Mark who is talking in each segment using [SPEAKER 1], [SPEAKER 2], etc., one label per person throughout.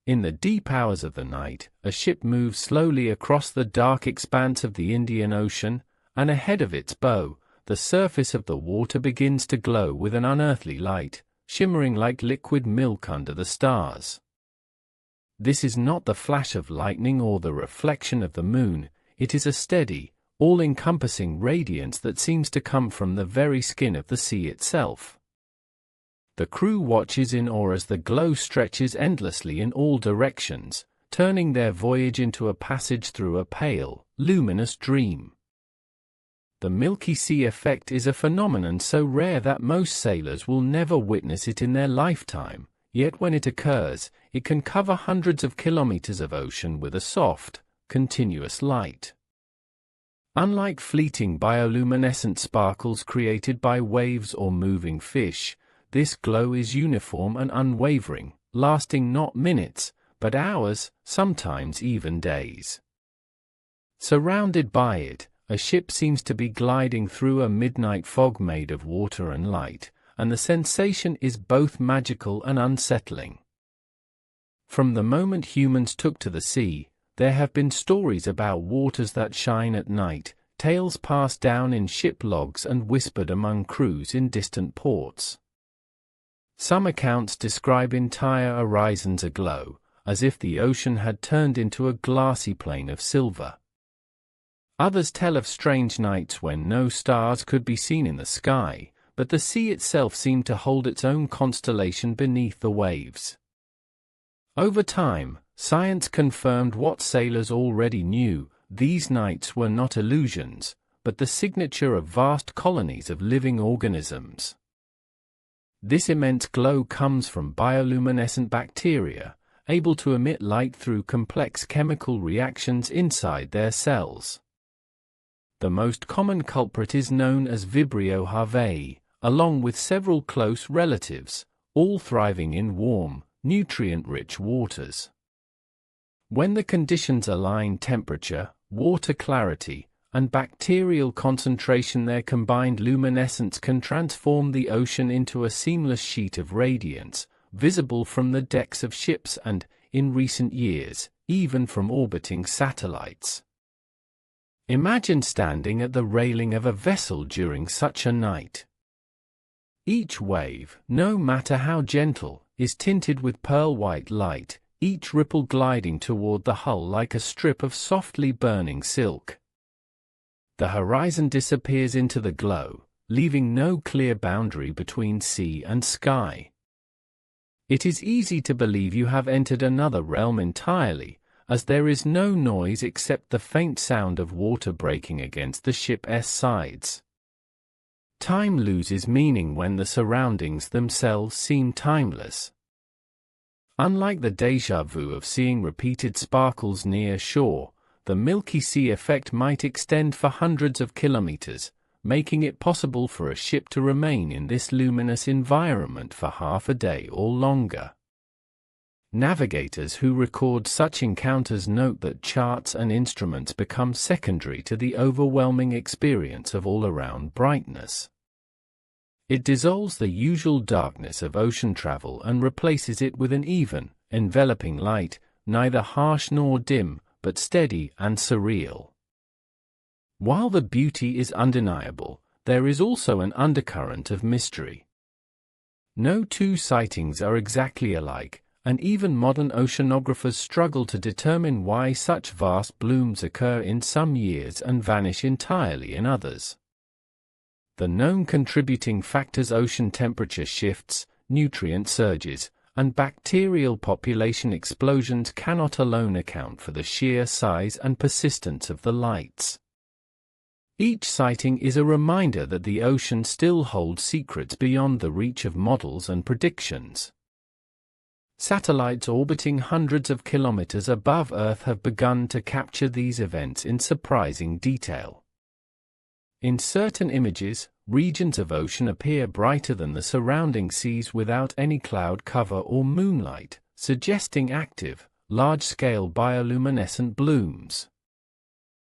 [SPEAKER 1] In the deep hours of the night, a ship moves slowly across the dark expanse of the Indian Ocean, and ahead of its bow, the surface of the water begins to glow with an unearthly light, shimmering like liquid milk under the stars. This is not the flash of lightning or the reflection of the moon, it is a steady, all-encompassing radiance that seems to come from the very skin of the sea itself. The crew watches in awe as the glow stretches endlessly in all directions, turning their voyage into a passage through a pale, luminous dream. The Milky Sea Effect is a phenomenon so rare that most sailors will never witness it in their lifetime, yet when it occurs, it can cover hundreds of kilometers of ocean with a soft, continuous light. Unlike fleeting bioluminescent sparkles created by waves or moving fish, this glow is uniform and unwavering, lasting not minutes, but hours, sometimes even days. Surrounded by it, a ship seems to be gliding through a midnight fog made of water and light, and the sensation is both magical and unsettling. From the moment humans took to the sea, there have been stories about waters that shine at night, tales passed down in ship logs and whispered among crews in distant ports. Some accounts describe entire horizons aglow, as if the ocean had turned into a glassy plain of silver. Others tell of strange nights when no stars could be seen in the sky, but the sea itself seemed to hold its own constellation beneath the waves. Over time, science confirmed what sailors already knew: these nights were not illusions, but the signature of vast colonies of living organisms. This immense glow comes from bioluminescent bacteria, able to emit light through complex chemical reactions inside their cells. The most common culprit is known as Vibrio Harveyi, along with several close relatives, all thriving in warm, nutrient-rich waters. When the conditions align, temperature, water clarity, and bacterial concentration, their combined luminescence can transform the ocean into a seamless sheet of radiance, visible from the decks of ships and, in recent years, even from orbiting satellites. Imagine standing at the railing of a vessel during such a night. Each wave, no matter how gentle, is tinted with pearl-white light, each ripple gliding toward the hull like a strip of softly burning silk. The horizon disappears into the glow, leaving no clear boundary between sea and sky. It is easy to believe you have entered another realm entirely, as there is no noise except the faint sound of water breaking against the ship's sides. Time loses meaning when the surroundings themselves seem timeless. Unlike the déjà vu of seeing repeated sparkles near shore, the Milky Sea Effect might extend for hundreds of kilometers, making it possible for a ship to remain in this luminous environment for half a day or longer. Navigators who record such encounters note that charts and instruments become secondary to the overwhelming experience of all-around brightness. It dissolves the usual darkness of ocean travel and replaces it with an even, enveloping light, neither harsh nor dim, but steady and surreal. While the beauty is undeniable, there is also an undercurrent of mystery. No two sightings are exactly alike, and even modern oceanographers struggle to determine why such vast blooms occur in some years and vanish entirely in others. The known contributing factors, ocean temperature shifts, nutrient surges, and bacterial population explosions, cannot alone account for the sheer size and persistence of the lights. Each sighting is a reminder that the ocean still holds secrets beyond the reach of models and predictions. Satellites orbiting hundreds of kilometers above Earth have begun to capture these events in surprising detail. In certain images, regions of ocean appear brighter than the surrounding seas without any cloud cover or moonlight, suggesting active, large-scale bioluminescent blooms.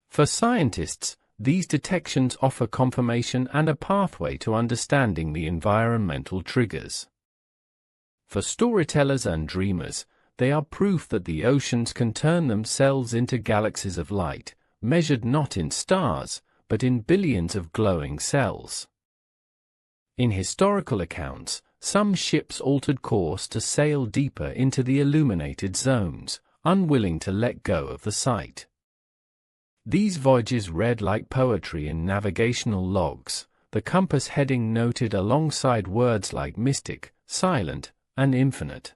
[SPEAKER 1] For scientists, these detections offer confirmation and a pathway to understanding the environmental triggers. For storytellers and dreamers, they are proof that the oceans can turn themselves into galaxies of light, measured not in stars, but in billions of glowing cells. In historical accounts, some ships altered course to sail deeper into the illuminated zones, unwilling to let go of the sight. These voyages read like poetry in navigational logs, the compass heading noted alongside words like mystic, silent, and infinite.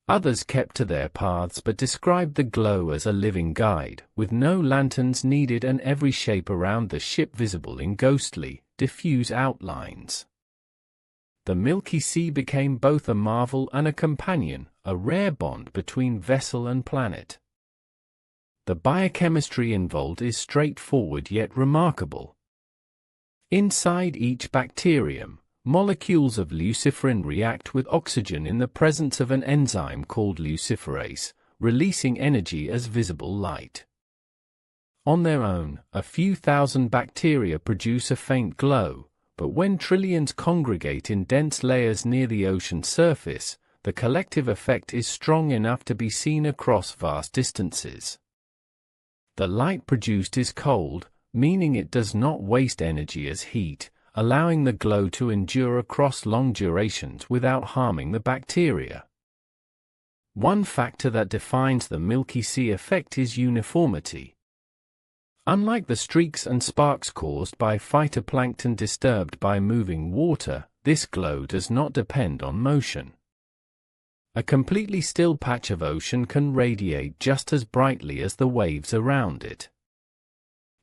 [SPEAKER 1] Others kept to their paths but described the glow as a living guide, with no lanterns needed and every shape around the ship visible in ghostly, diffuse outlines. The Milky Sea became both a marvel and a companion, a rare bond between vessel and planet. The biochemistry involved is straightforward yet remarkable. Inside each bacterium, molecules of luciferin react with oxygen in the presence of an enzyme called luciferase, releasing energy as visible light. On their own, a few thousand bacteria produce a faint glow, but when trillions congregate in dense layers near the ocean surface, the collective effect is strong enough to be seen across vast distances. The light produced is cold, meaning it does not waste energy as heat, allowing the glow to endure across long durations without harming the bacteria. One factor that defines the Milky Sea effect is uniformity. Unlike the streaks and sparks caused by phytoplankton disturbed by moving water, this glow does not depend on motion. A completely still patch of ocean can radiate just as brightly as the waves around it.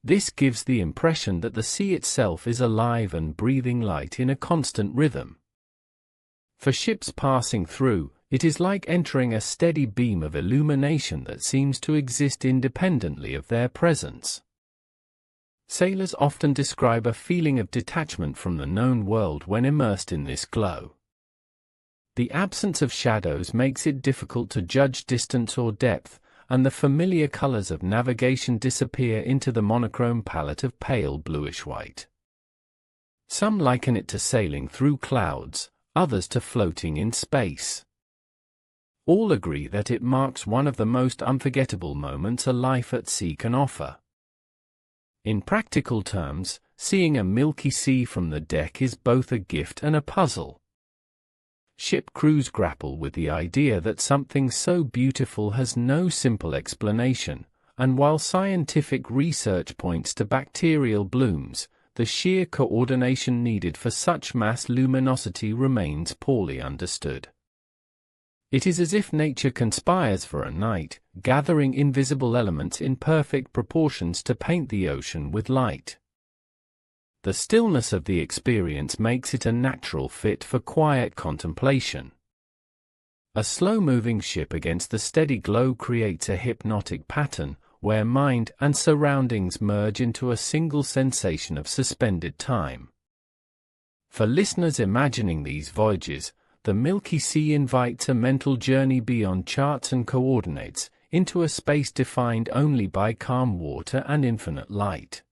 [SPEAKER 1] This gives the impression that the sea itself is alive and breathing light in a constant rhythm. For ships passing through, it is like entering a steady beam of illumination that seems to exist independently of their presence. Sailors often describe a feeling of detachment from the known world when immersed in this glow. The absence of shadows makes it difficult to judge distance or depth, and the familiar colors of navigation disappear into the monochrome palette of pale bluish-white. Some liken it to sailing through clouds, others to floating in space. All agree that it marks one of the most unforgettable moments a life at sea can offer. In practical terms, seeing a Milky Sea from the deck is both a gift and a puzzle. Ship crews grapple with the idea that something so beautiful has no simple explanation, and while scientific research points to bacterial blooms, the sheer coordination needed for such mass luminosity remains poorly understood. It is as if nature conspires for a night, gathering invisible elements in perfect proportions to paint the ocean with light. The stillness of the experience makes it a natural fit for quiet contemplation. A slow-moving ship against the steady glow creates a hypnotic pattern, where mind and surroundings merge into a single sensation of suspended time. For listeners imagining these voyages, the Milky Sea invites a mental journey beyond charts and coordinates, into a space defined only by calm water and infinite light.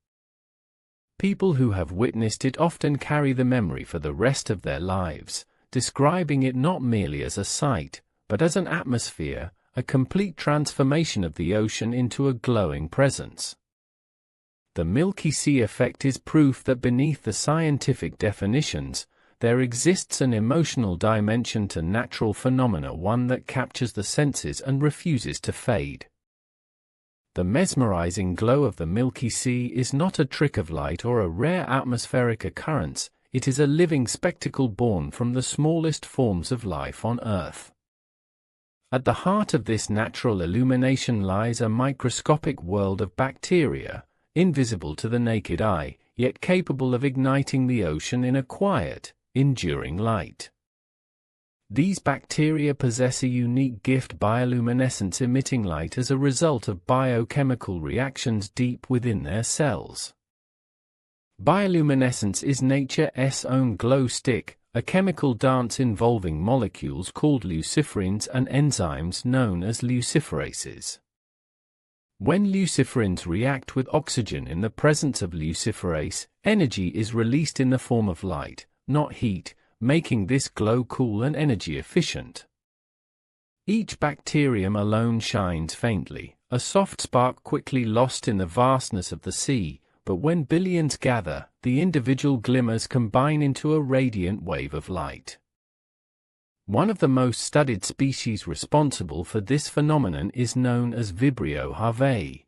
[SPEAKER 1] People who have witnessed it often carry the memory for the rest of their lives, describing it not merely as a sight, but as an atmosphere, a complete transformation of the ocean into a glowing presence. The Milky Sea effect is proof that beneath the scientific definitions, there exists an emotional dimension to natural phenomena, one that captures the senses and refuses to fade. The mesmerizing glow of the Milky Sea is not a trick of light or a rare atmospheric occurrence, it is a living spectacle born from the smallest forms of life on Earth. At the heart of this natural illumination lies a microscopic world of bacteria, invisible to the naked eye, yet capable of igniting the ocean in a quiet, enduring light. These bacteria possess a unique gift, bioluminescence, emitting light as a result of biochemical reactions deep within their cells. Bioluminescence is nature's own glow stick, a chemical dance involving molecules called luciferins and enzymes known as luciferases. When luciferins react with oxygen in the presence of luciferase, energy is released in the form of light, not heat, making this glow cool and energy efficient. Each bacterium alone shines faintly, a soft spark quickly lost in the vastness of the sea, but when billions gather, the individual glimmers combine into a radiant wave of light. One of the most studied species responsible for this phenomenon is known as Vibrio Harveyi.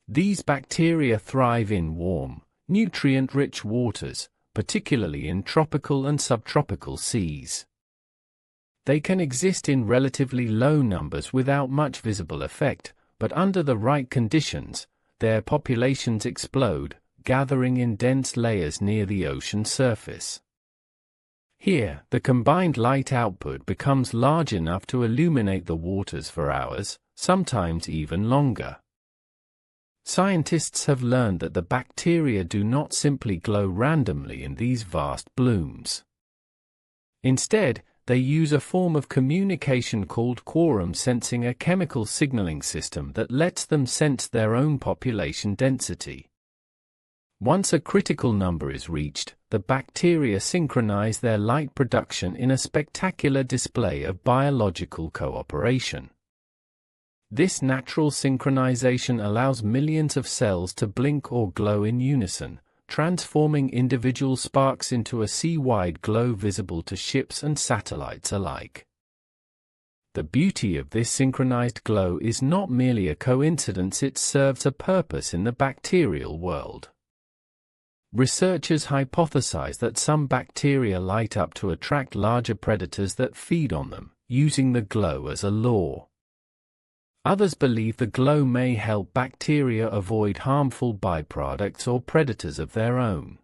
[SPEAKER 1] These bacteria thrive in warm, nutrient-rich waters, particularly in tropical and subtropical seas. They can exist in relatively low numbers without much visible effect, but under the right conditions, their populations explode, gathering in dense layers near the ocean surface. Here, the combined light output becomes large enough to illuminate the waters for hours, sometimes even longer. Scientists have learned that the bacteria do not simply glow randomly in these vast blooms. Instead, they use a form of communication called quorum sensing, a chemical signaling system that lets them sense their own population density. Once a critical number is reached, the bacteria synchronize their light production in a spectacular display of biological cooperation. This natural synchronization allows millions of cells to blink or glow in unison, transforming individual sparks into a sea-wide glow visible to ships and satellites alike. The beauty of this synchronized glow is not merely a coincidence, it serves a purpose in the bacterial world. Researchers hypothesize that some bacteria light up to attract larger predators that feed on them, using the glow as a lure. Others believe the glow may help bacteria avoid harmful byproducts or predators of their own.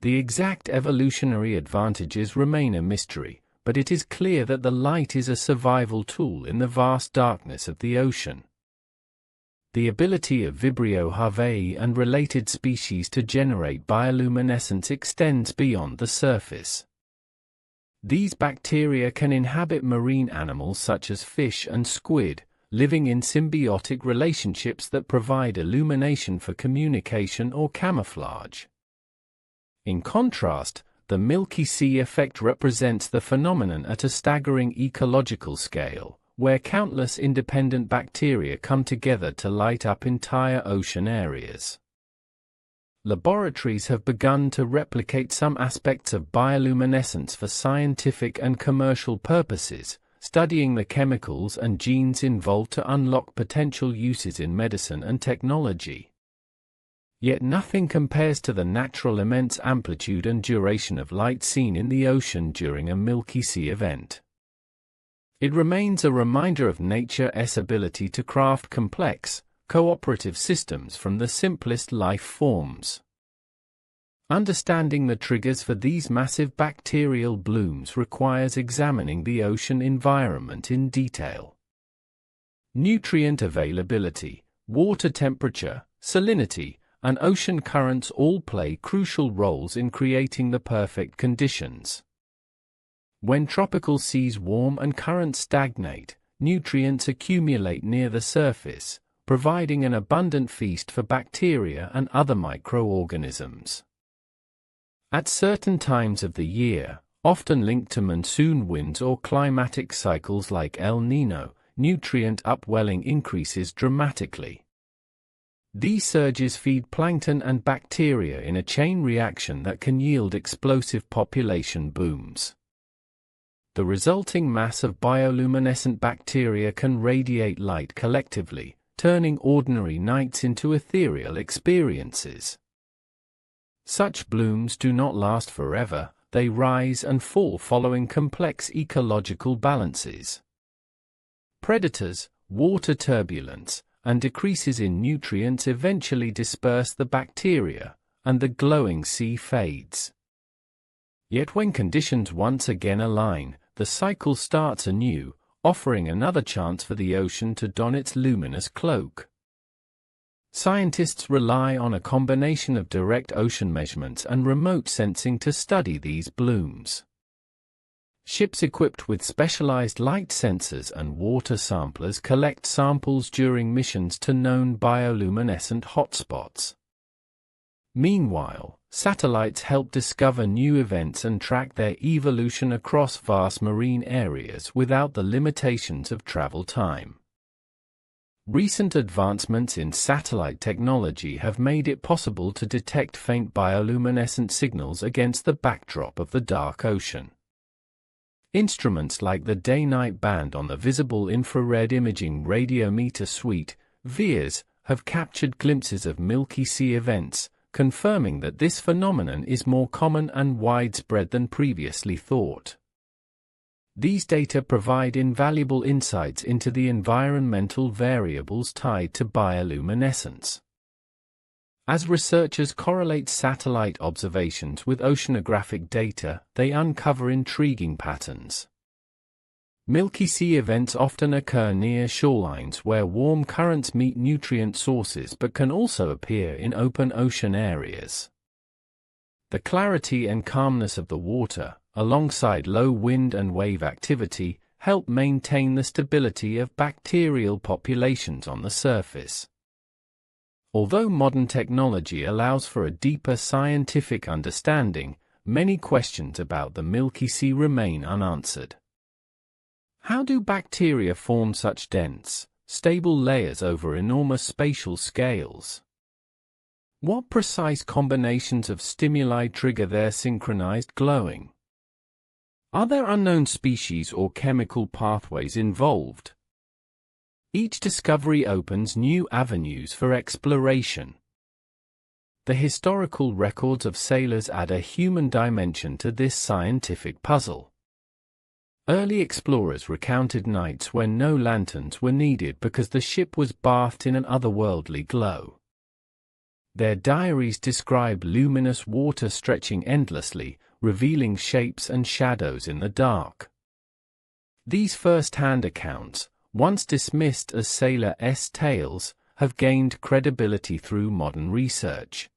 [SPEAKER 1] The exact evolutionary advantages remain a mystery, but it is clear that the light is a survival tool in the vast darkness of the ocean. The ability of Vibrio Harveyi and related species to generate bioluminescence extends beyond the surface. These bacteria can inhabit marine animals such as fish and squid, living in symbiotic relationships that provide illumination for communication or camouflage. In contrast, the Milky Sea Effect represents the phenomenon at a staggering ecological scale, where countless independent bacteria come together to light up entire ocean areas. Laboratories have begun to replicate some aspects of bioluminescence for scientific and commercial purposes, studying the chemicals and genes involved to unlock potential uses in medicine and technology. Yet nothing compares to the natural immense amplitude and duration of light seen in the ocean during a Milky Sea event. It remains a reminder of nature's ability to craft complex, cooperative systems from the simplest life forms. Understanding the triggers for these massive bacterial blooms requires examining the ocean environment in detail. Nutrient availability, water temperature, salinity, and ocean currents all play crucial roles in creating the perfect conditions. When tropical seas warm and currents stagnate, nutrients accumulate near the surface, providing an abundant feast for bacteria and other microorganisms. At certain times of the year, often linked to monsoon winds or climatic cycles like El Niño, nutrient upwelling increases dramatically. These surges feed plankton and bacteria in a chain reaction that can yield explosive population booms. The resulting mass of bioluminescent bacteria can radiate light collectively, turning ordinary nights into ethereal experiences. Such blooms do not last forever, they rise and fall following complex ecological balances. Predators, water turbulence, and decreases in nutrients eventually disperse the bacteria, and the glowing sea fades. Yet when conditions once again align, the cycle starts anew, offering another chance for the ocean to don its luminous cloak. Scientists rely on a combination of direct ocean measurements and remote sensing to study these blooms. Ships equipped with specialized light sensors and water samplers collect samples during missions to known bioluminescent hotspots. Meanwhile, satellites help discover new events and track their evolution across vast marine areas without the limitations of travel time. Recent advancements in satellite technology have made it possible to detect faint bioluminescent signals against the backdrop of the dark ocean. Instruments like the day-night band on the Visible Infrared Imaging Radiometer Suite, VIRS, have captured glimpses of Milky Sea events, confirming that this phenomenon is more common and widespread than previously thought. These data provide invaluable insights into the environmental variables tied to bioluminescence. As researchers correlate satellite observations with oceanographic data, they uncover intriguing patterns. Milky Sea events often occur near shorelines where warm currents meet nutrient sources but can also appear in open ocean areas. The clarity and calmness of the water, alongside low wind and wave activity, help maintain the stability of bacterial populations on the surface. Although modern technology allows for a deeper scientific understanding, many questions about the Milky Sea remain unanswered. How do bacteria form such dense, stable layers over enormous spatial scales? What precise combinations of stimuli trigger their synchronized glowing? Are there unknown species or chemical pathways involved? Each discovery opens new avenues for exploration. The historical records of sailors add a human dimension to this scientific puzzle. Early explorers recounted nights when no lanterns were needed because the ship was bathed in an otherworldly glow. Their diaries describe luminous water stretching endlessly, revealing shapes and shadows in the dark. These first-hand accounts, once dismissed as sailors' tales, have gained credibility through modern research.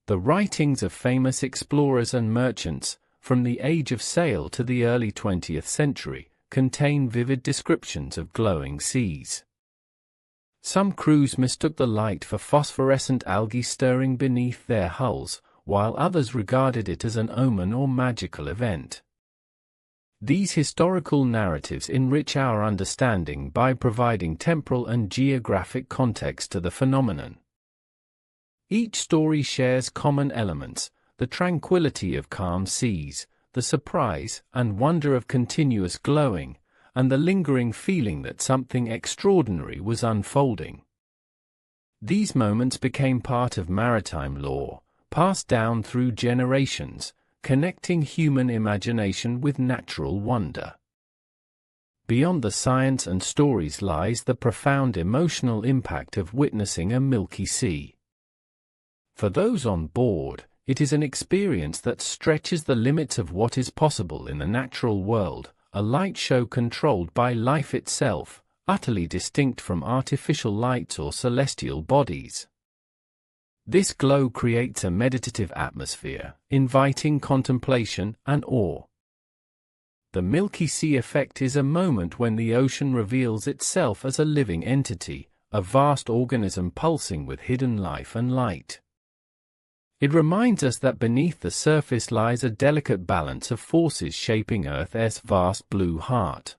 [SPEAKER 1] The writings of famous explorers and merchants, from the Age of Sail to the early 20th century, contain vivid descriptions of glowing seas. Some crews mistook the light for phosphorescent algae stirring beneath their hulls, while others regarded it as an omen or magical event. These historical narratives enrich our understanding by providing temporal and geographic context to the phenomenon. Each story shares common elements: the tranquility of calm seas, the surprise and wonder of continuous glowing, and the lingering feeling that something extraordinary was unfolding. These moments became part of maritime lore, passed down through generations, connecting human imagination with natural wonder. Beyond the science and stories lies the profound emotional impact of witnessing a Milky Sea. For those on board, it is an experience that stretches the limits of what is possible in the natural world, a light show controlled by life itself, utterly distinct from artificial lights or celestial bodies. This glow creates a meditative atmosphere, inviting contemplation and awe. The Milky Sea Effect is a moment when the ocean reveals itself as a living entity, a vast organism pulsing with hidden life and light. It reminds us that beneath the surface lies a delicate balance of forces shaping Earth's vast blue heart.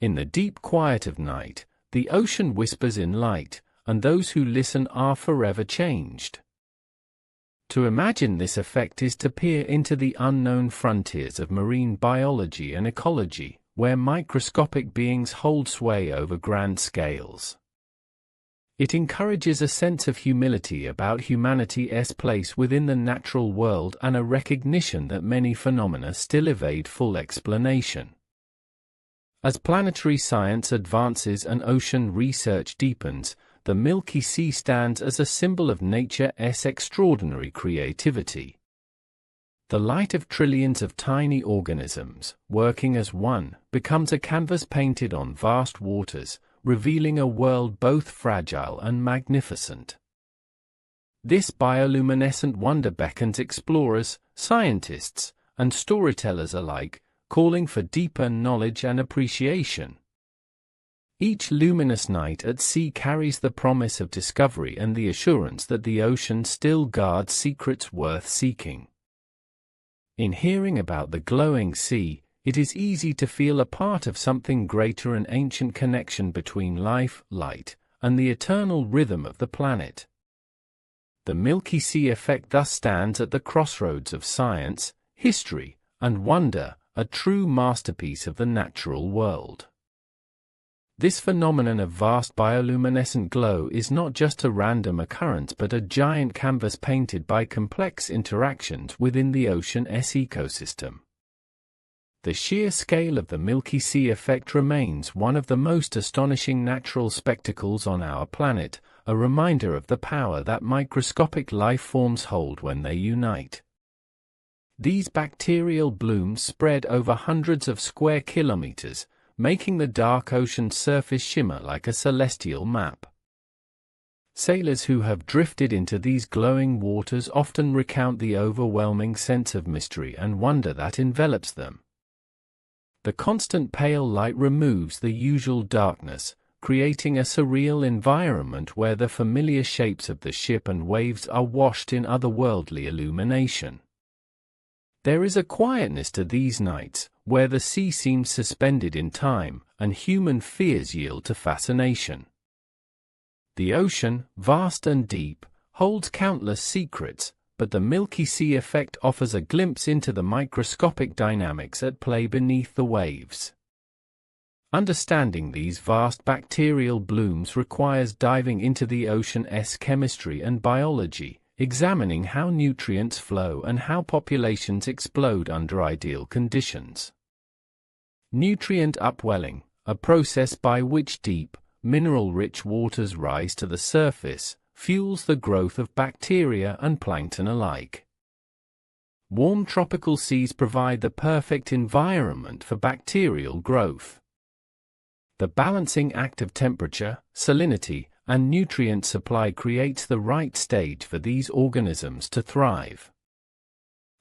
[SPEAKER 1] In the deep quiet of night, the ocean whispers in light, and those who listen are forever changed. To imagine this effect is to peer into the unknown frontiers of marine biology and ecology, where microscopic beings hold sway over grand scales. It encourages a sense of humility about humanity's place within the natural world and a recognition that many phenomena still evade full explanation. As planetary science advances and ocean research deepens, the Milky Sea stands as a symbol of nature's extraordinary creativity. The light of trillions of tiny organisms, working as one, becomes a canvas painted on vast waters, revealing a world both fragile and magnificent. This bioluminescent wonder beckons explorers, scientists, and storytellers alike, calling for deeper knowledge and appreciation. Each luminous night at sea carries the promise of discovery and the assurance that the ocean still guards secrets worth seeking. In hearing about the glowing sea, it is easy to feel a part of something greater, an ancient connection between life, light, and the eternal rhythm of the planet. The Milky Sea Effect thus stands at the crossroads of science, history, and wonder, a true masterpiece of the natural world. This phenomenon of vast bioluminescent glow is not just a random occurrence but a giant canvas painted by complex interactions within the ocean's ecosystem. The sheer scale of the Milky Sea Effect remains one of the most astonishing natural spectacles on our planet, a reminder of the power that microscopic life forms hold when they unite. These bacterial blooms spread over hundreds of square kilometers, making the dark ocean surface shimmer like a celestial map. Sailors who have drifted into these glowing waters often recount the overwhelming sense of mystery and wonder that envelops them. The constant pale light removes the usual darkness, creating a surreal environment where the familiar shapes of the ship and waves are washed in otherworldly illumination. There is a quietness to these nights, where the sea seems suspended in time, and human fears yield to fascination. The ocean, vast and deep, holds countless secrets, but the Milky Sea Effect offers a glimpse into the microscopic dynamics at play beneath the waves. Understanding these vast bacterial blooms requires diving into the ocean's chemistry and biology, examining how nutrients flow and how populations explode under ideal conditions. Nutrient upwelling, a process by which deep, mineral-rich waters rise to the surface, fuels the growth of bacteria and plankton alike. Warm tropical seas provide the perfect environment for bacterial growth. The balancing act of temperature, salinity, and nutrient supply creates the right stage for these organisms to thrive.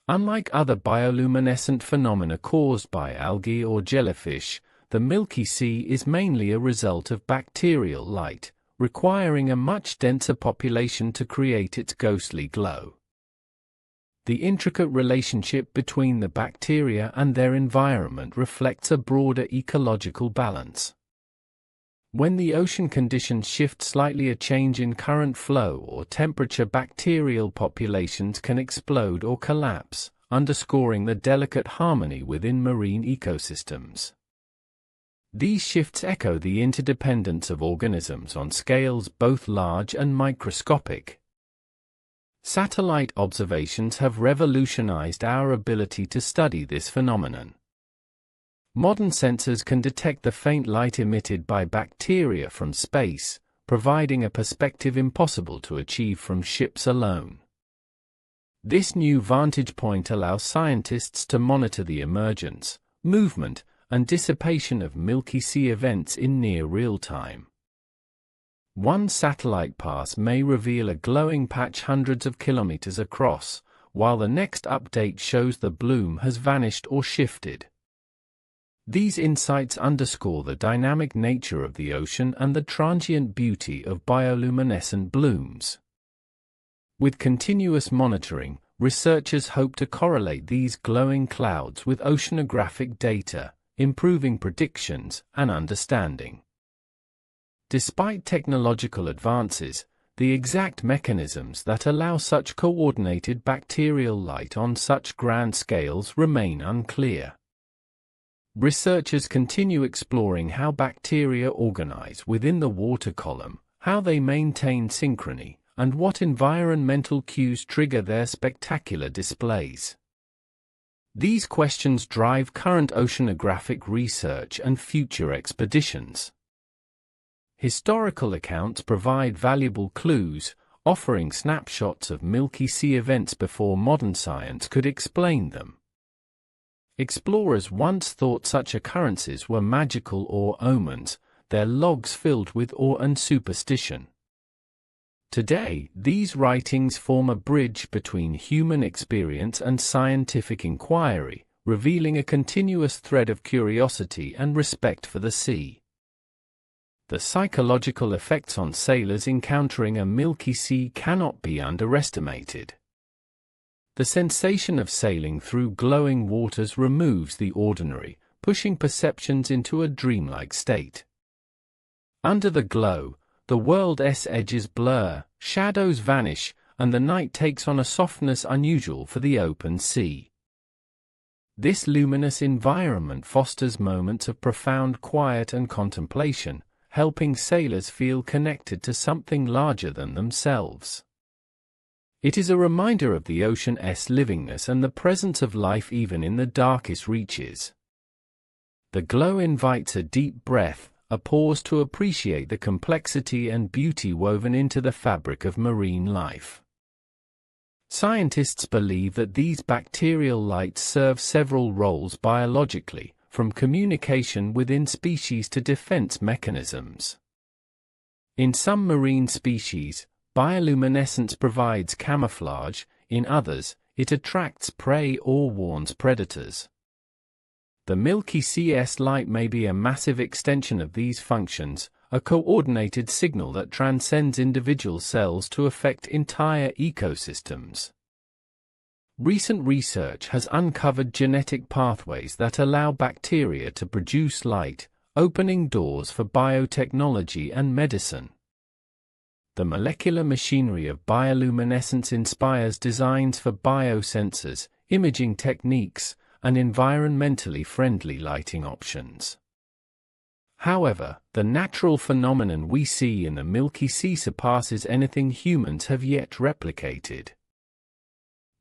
[SPEAKER 1] Unlike other bioluminescent phenomena caused by algae or jellyfish, the Milky Sea is mainly a result of bacterial light, requiring a much denser population to create its ghostly glow. The intricate relationship between the bacteria and their environment reflects a broader ecological balance. When the ocean conditions shift slightly, a change in current flow or temperature, bacterial populations can explode or collapse, underscoring the delicate harmony within marine ecosystems. These shifts echo the interdependence of organisms on scales both large and microscopic. Satellite observations have revolutionized our ability to study this phenomenon. Modern sensors can detect the faint light emitted by bacteria from space, providing a perspective impossible to achieve from ships alone. This new vantage point allows scientists to monitor the emergence, movement, and dissipation of Milky Sea events in near real time. One satellite pass may reveal a glowing patch hundreds of kilometers across, while the next update shows the bloom has vanished or shifted. These insights underscore the dynamic nature of the ocean and the transient beauty of bioluminescent blooms. With continuous monitoring, researchers hope to correlate these glowing clouds with oceanographic data, improving predictions and understanding. Despite technological advances, the exact mechanisms that allow such coordinated bacterial light on such grand scales remain unclear. Researchers continue exploring how bacteria organize within the water column, how they maintain synchrony, and what environmental cues trigger their spectacular displays. These questions drive current oceanographic research and future expeditions. Historical accounts provide valuable clues, offering snapshots of Milky Sea events before modern science could explain them. Explorers once thought such occurrences were magical or omens, their logs filled with awe and superstition. Today, these writings form a bridge between human experience and scientific inquiry, revealing a continuous thread of curiosity and respect for the sea. The psychological effects on sailors encountering a Milky Sea cannot be underestimated. The sensation of sailing through glowing waters removes the ordinary, pushing perceptions into a dreamlike state. Under the glow, the world's edges blur, shadows vanish, and the night takes on a softness unusual for the open sea. This luminous environment fosters moments of profound quiet and contemplation, helping sailors feel connected to something larger than themselves. It is a reminder of the ocean's livingness and the presence of life even in the darkest reaches. The glow invites a deep breath, a pause to appreciate the complexity and beauty woven into the fabric of marine life. Scientists believe that these bacterial lights serve several roles biologically, from communication within species to defense mechanisms. In some marine species, bioluminescence provides camouflage, in others, it attracts prey or warns predators. The Milky Sea's light may be a massive extension of these functions, a coordinated signal that transcends individual cells to affect entire ecosystems. Recent research has uncovered genetic pathways that allow bacteria to produce light, opening doors for biotechnology and medicine. The molecular machinery of bioluminescence inspires designs for biosensors, imaging techniques, and environmentally friendly lighting options. However, the natural phenomenon we see in the Milky Sea surpasses anything humans have yet replicated.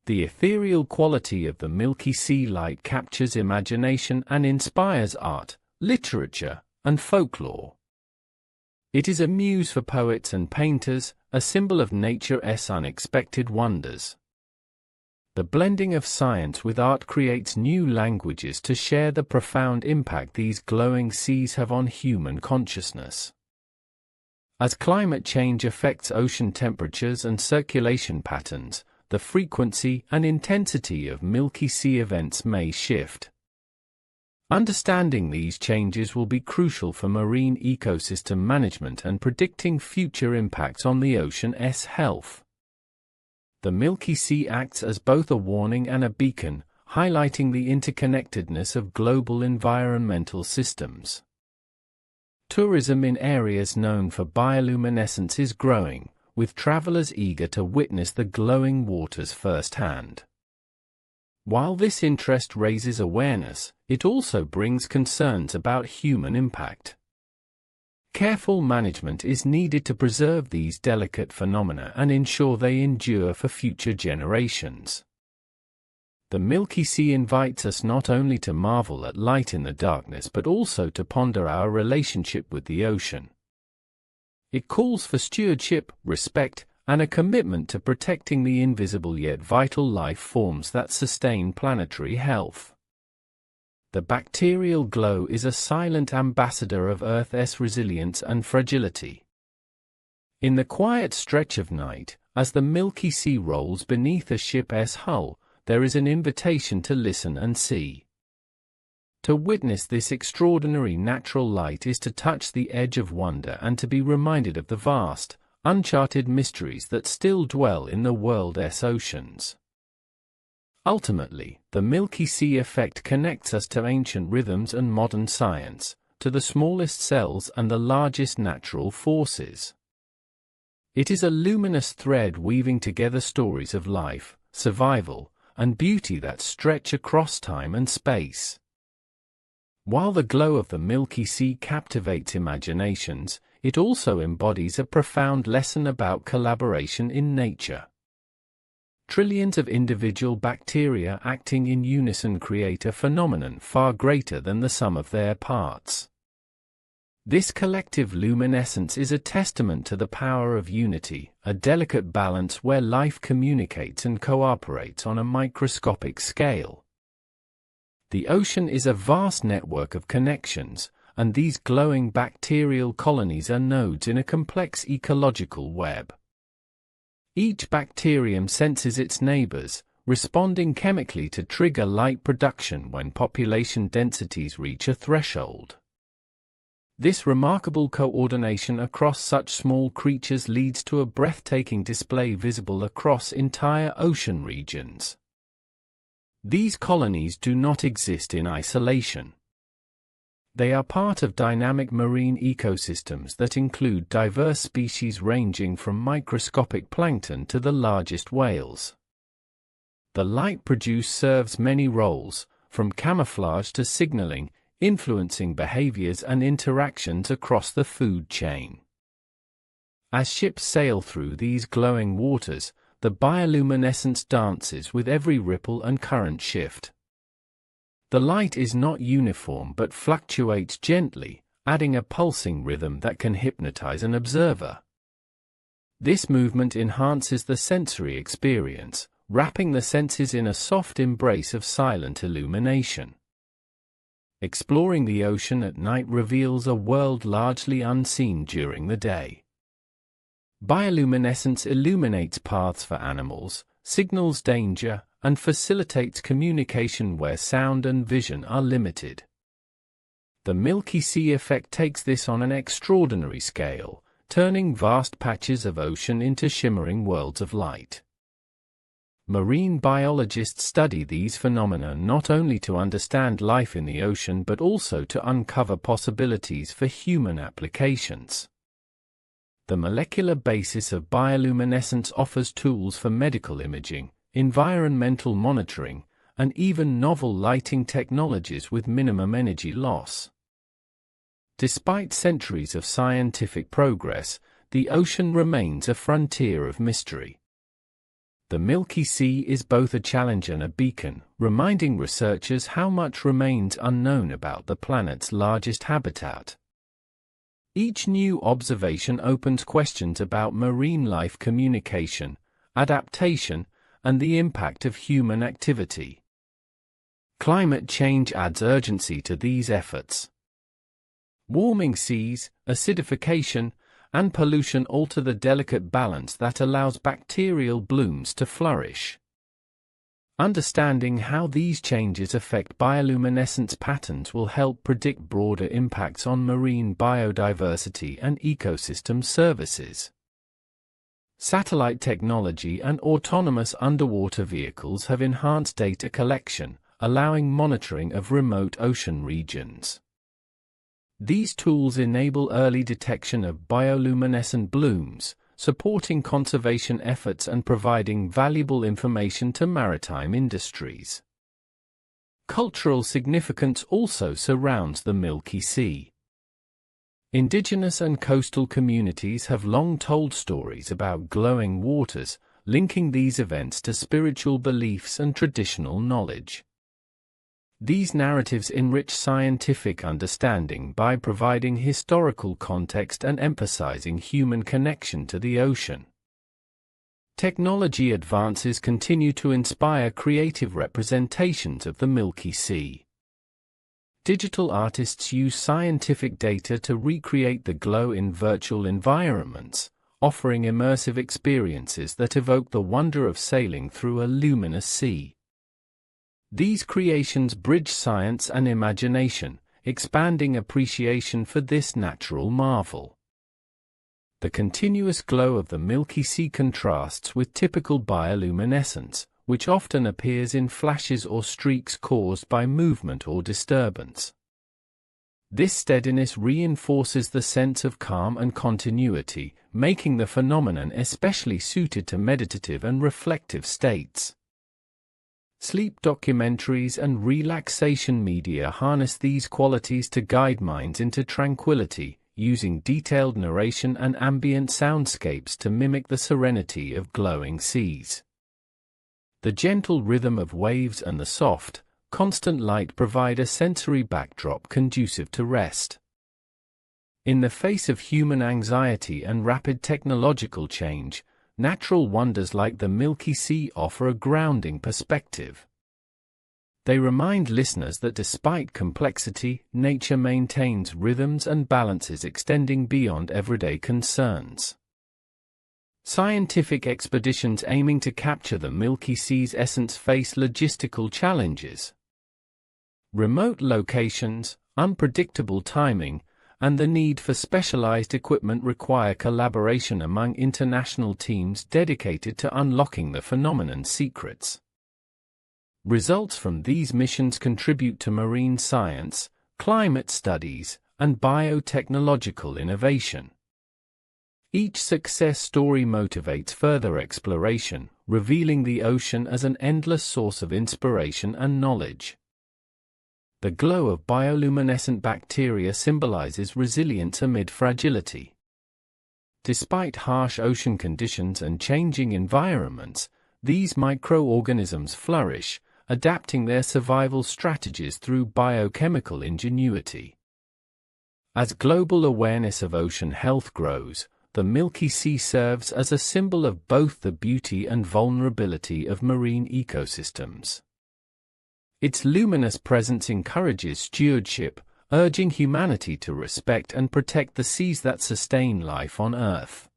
[SPEAKER 1] The ethereal quality of the Milky Sea light captures imagination and inspires art, literature, and folklore. It is a muse for poets and painters, a symbol of nature's unexpected wonders. The blending of science with art creates new languages to share the profound impact these glowing seas have on human consciousness. As climate change affects ocean temperatures and circulation patterns, the frequency and intensity of Milky Sea events may shift. Understanding these changes will be crucial for marine ecosystem management and predicting future impacts on the ocean's health. The Milky Sea acts as both a warning and a beacon, highlighting the interconnectedness of global environmental systems. Tourism in areas known for bioluminescence is growing, with travelers eager to witness the glowing waters firsthand. While this interest raises awareness, it also brings concerns about human impact. Careful management is needed to preserve these delicate phenomena and ensure they endure for future generations. The Milky Sea invites us not only to marvel at light in the darkness but also to ponder our relationship with the ocean. It calls for stewardship, respect, and a commitment to protecting the invisible yet vital life forms that sustain planetary health. The bacterial glow is a silent ambassador of Earth's resilience and fragility. In the quiet stretch of night, as the Milky Sea rolls beneath a ship's hull, there is an invitation to listen and see. To witness this extraordinary natural light is to touch the edge of wonder and to be reminded of the vast, uncharted mysteries that still dwell in the world's oceans. Ultimately, the Milky Sea Effect connects us to ancient rhythms and modern science, to the smallest cells and the largest natural forces. It is a luminous thread weaving together stories of life, survival, and beauty that stretch across time and space. While the glow of the Milky Sea captivates imaginations, it also embodies a profound lesson about collaboration in nature. Trillions of individual bacteria acting in unison create a phenomenon far greater than the sum of their parts. This collective luminescence is a testament to the power of unity, a delicate balance where life communicates and cooperates on a microscopic scale. The ocean is a vast network of connections, and these glowing bacterial colonies are nodes in a complex ecological web. Each bacterium senses its neighbors, responding chemically to trigger light production when population densities reach a threshold. This remarkable coordination across such small creatures leads to a breathtaking display visible across entire ocean regions. These colonies do not exist in isolation. They are part of dynamic marine ecosystems that include diverse species ranging from microscopic plankton to the largest whales. The light produced serves many roles, from camouflage to signaling, influencing behaviors and interactions across the food chain. As ships sail through these glowing waters, the bioluminescence dances with every ripple and current shift. The light is not uniform but fluctuates gently, adding a pulsing rhythm that can hypnotize an observer. This movement enhances the sensory experience, wrapping the senses in a soft embrace of silent illumination. Exploring the ocean at night reveals a world largely unseen during the day. Bioluminescence illuminates paths for animals, signals danger, and facilitates communication where sound and vision are limited. The Milky Sea Effect takes this on an extraordinary scale, turning vast patches of ocean into shimmering worlds of light. Marine biologists study these phenomena not only to understand life in the ocean but also to uncover possibilities for human applications. The molecular basis of bioluminescence offers tools for medical imaging, environmental monitoring, and even novel lighting technologies with minimum energy loss. Despite centuries of scientific progress, the ocean remains a frontier of mystery. The Milky Sea is both a challenge and a beacon, reminding researchers how much remains unknown about the planet's largest habitat. Each new observation opens questions about marine life communication, adaptation, and the impact of human activity. Climate change adds urgency to these efforts. Warming seas, acidification, and pollution alter the delicate balance that allows bacterial blooms to flourish. Understanding how these changes affect bioluminescence patterns will help predict broader impacts on marine biodiversity and ecosystem services. Satellite technology and autonomous underwater vehicles have enhanced data collection, allowing monitoring of remote ocean regions. These tools enable early detection of bioluminescent blooms, supporting conservation efforts and providing valuable information to maritime industries. Cultural significance also surrounds the Milky Sea. Indigenous and coastal communities have long told stories about glowing waters, linking these events to spiritual beliefs and traditional knowledge. These narratives enrich scientific understanding by providing historical context and emphasizing human connection to the ocean. Technology advances continue to inspire creative representations of the Milky Sea. Digital artists use scientific data to recreate the glow in virtual environments, offering immersive experiences that evoke the wonder of sailing through a luminous sea. These creations bridge science and imagination, expanding appreciation for this natural marvel. The continuous glow of the Milky Sea contrasts with typical bioluminescence, which often appears in flashes or streaks caused by movement or disturbance. This steadiness reinforces the sense of calm and continuity, making the phenomenon especially suited to meditative and reflective states. Sleep documentaries and relaxation media harness these qualities to guide minds into tranquility, using detailed narration and ambient soundscapes to mimic the serenity of glowing seas. The gentle rhythm of waves and the soft, constant light provide a sensory backdrop conducive to rest. In the face of human anxiety and rapid technological change, natural wonders like the Milky Sea offer a grounding perspective. They remind listeners that despite complexity, nature maintains rhythms and balances extending beyond everyday concerns. Scientific expeditions aiming to capture the Milky Sea's essence face logistical challenges. Remote locations, unpredictable timing, and the need for specialized equipment require collaboration among international teams dedicated to unlocking the phenomenon's secrets. Results from these missions contribute to marine science, climate studies, and biotechnological innovation. Each success story motivates further exploration, revealing the ocean as an endless source of inspiration and knowledge. The glow of bioluminescent bacteria symbolizes resilience amid fragility. Despite harsh ocean conditions and changing environments, these microorganisms flourish, adapting their survival strategies through biochemical ingenuity. As global awareness of ocean health grows, the Milky Sea serves as a symbol of both the beauty and vulnerability of marine ecosystems. Its luminous presence encourages stewardship, urging humanity to respect and protect the seas that sustain life on Earth.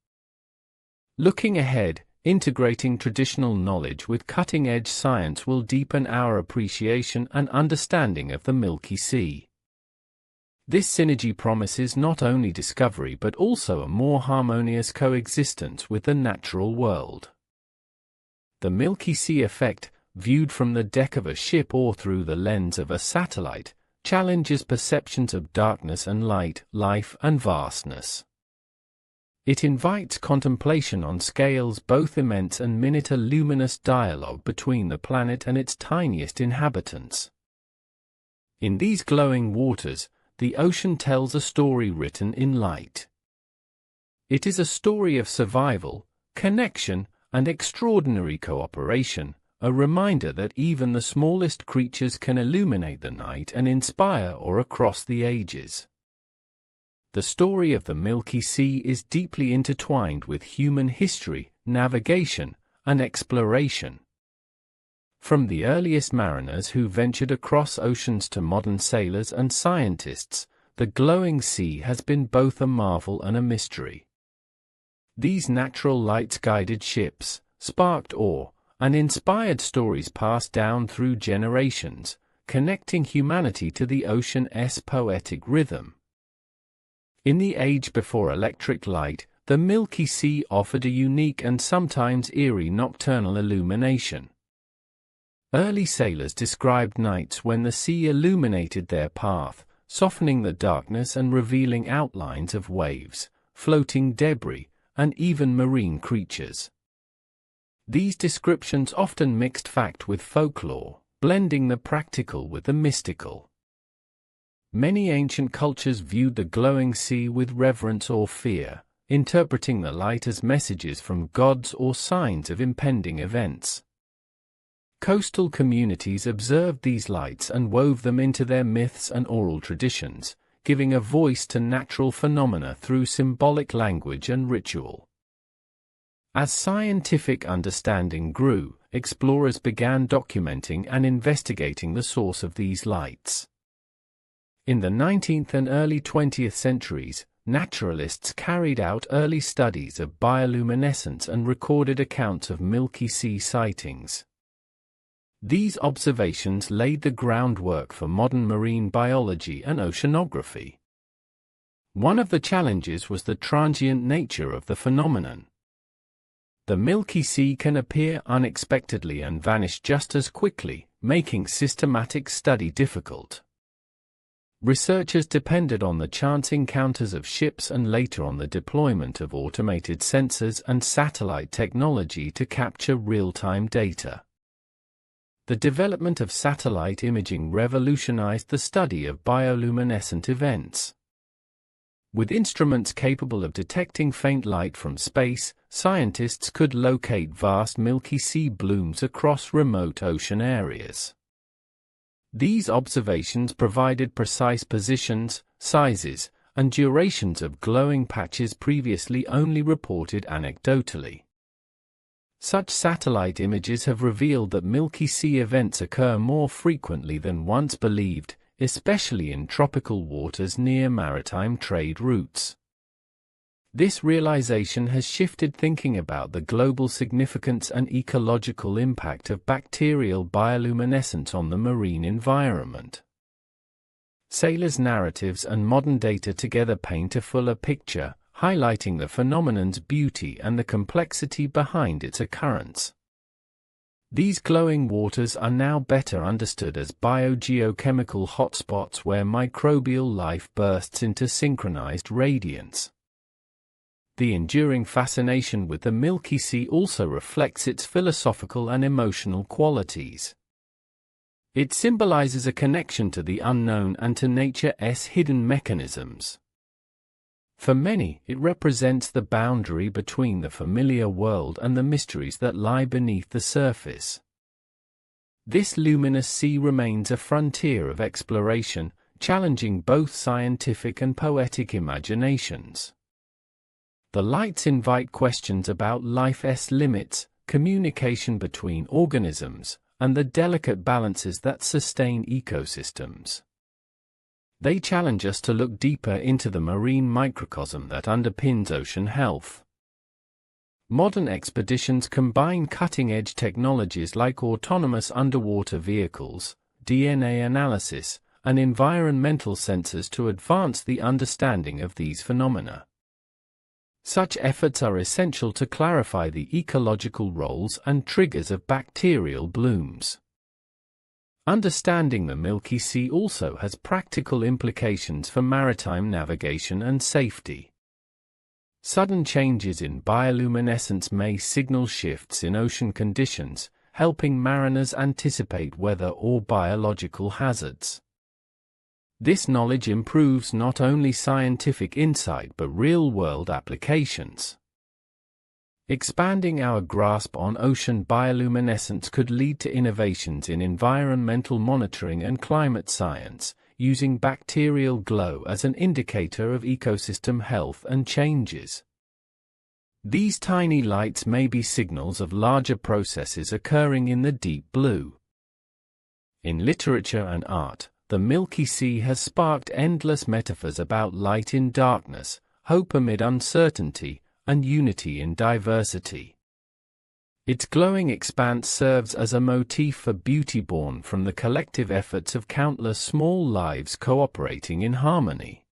[SPEAKER 1] Looking ahead, integrating traditional knowledge with cutting-edge science will deepen our appreciation and understanding of the Milky Sea. This synergy promises not only discovery but also a more harmonious coexistence with the natural world. The Milky Sea Effect, viewed from the deck of a ship or through the lens of a satellite, challenges perceptions of darkness and light, life and vastness. It invites contemplation on scales both immense and minute, a luminous dialogue between the planet and its tiniest inhabitants. In these glowing waters, the ocean tells a story written in light. It is a story of survival, connection, and extraordinary cooperation, a reminder that even the smallest creatures can illuminate the night and inspire awe across the ages. The story of the Milky Sea is deeply intertwined with human history, navigation, and exploration. From the earliest mariners who ventured across oceans to modern sailors and scientists, the glowing sea has been both a marvel and a mystery. These natural lights guided ships, sparked awe, and inspired stories passed down through generations, connecting humanity to the ocean's poetic rhythm. In the age before electric light, the Milky Sea offered a unique and sometimes eerie nocturnal illumination. Early sailors described nights when the sea illuminated their path, softening the darkness and revealing outlines of waves, floating debris, and even marine creatures. These descriptions often mixed fact with folklore, blending the practical with the mystical. Many ancient cultures viewed the glowing sea with reverence or fear, interpreting the light as messages from gods or signs of impending events. Coastal communities observed these lights and wove them into their myths and oral traditions, giving a voice to natural phenomena through symbolic language and ritual. As scientific understanding grew, explorers began documenting and investigating the source of these lights. In the 19th and early 20th centuries, naturalists carried out early studies of bioluminescence and recorded accounts of Milky Sea sightings. These observations laid the groundwork for modern marine biology and oceanography. One of the challenges was the transient nature of the phenomenon. The Milky Sea can appear unexpectedly and vanish just as quickly, making systematic study difficult. Researchers depended on the chance encounters of ships and later on the deployment of automated sensors and satellite technology to capture real-time data. The development of satellite imaging revolutionized the study of bioluminescent events. With instruments capable of detecting faint light from space, scientists could locate vast Milky Sea blooms across remote ocean areas. These observations provided precise positions, sizes, and durations of glowing patches previously only reported anecdotally. Such satellite images have revealed that Milky Sea events occur more frequently than once believed, especially in tropical waters near maritime trade routes. This realization has shifted thinking about the global significance and ecological impact of bacterial bioluminescence on the marine environment. Sailors' narratives and modern data together paint a fuller picture, highlighting the phenomenon's beauty and the complexity behind its occurrence. These glowing waters are now better understood as biogeochemical hotspots where microbial life bursts into synchronized radiance. The enduring fascination with the Milky Sea also reflects its philosophical and emotional qualities. It symbolizes a connection to the unknown and to nature's hidden mechanisms. For many, it represents the boundary between the familiar world and the mysteries that lie beneath the surface. This luminous sea remains a frontier of exploration, challenging both scientific and poetic imaginations. The lights invite questions about life's limits, communication between organisms, and the delicate balances that sustain ecosystems. They challenge us to look deeper into the marine microcosm that underpins ocean health. Modern expeditions combine cutting-edge technologies like autonomous underwater vehicles, DNA analysis, and environmental sensors to advance the understanding of these phenomena. Such efforts are essential to clarify the ecological roles and triggers of bacterial blooms. Understanding the Milky Sea also has practical implications for maritime navigation and safety. Sudden changes in bioluminescence may signal shifts in ocean conditions, helping mariners anticipate weather or biological hazards. This knowledge improves not only scientific insight but real-world applications. Expanding our grasp on ocean bioluminescence could lead to innovations in environmental monitoring and climate science, using bacterial glow as an indicator of ecosystem health and changes. These tiny lights may be signals of larger processes occurring in the deep blue. In literature and art, the Milky Sea has sparked endless metaphors about light in darkness, hope amid uncertainty, and unity in diversity. Its glowing expanse serves as a motif for beauty born from the collective efforts of countless small lives cooperating in harmony.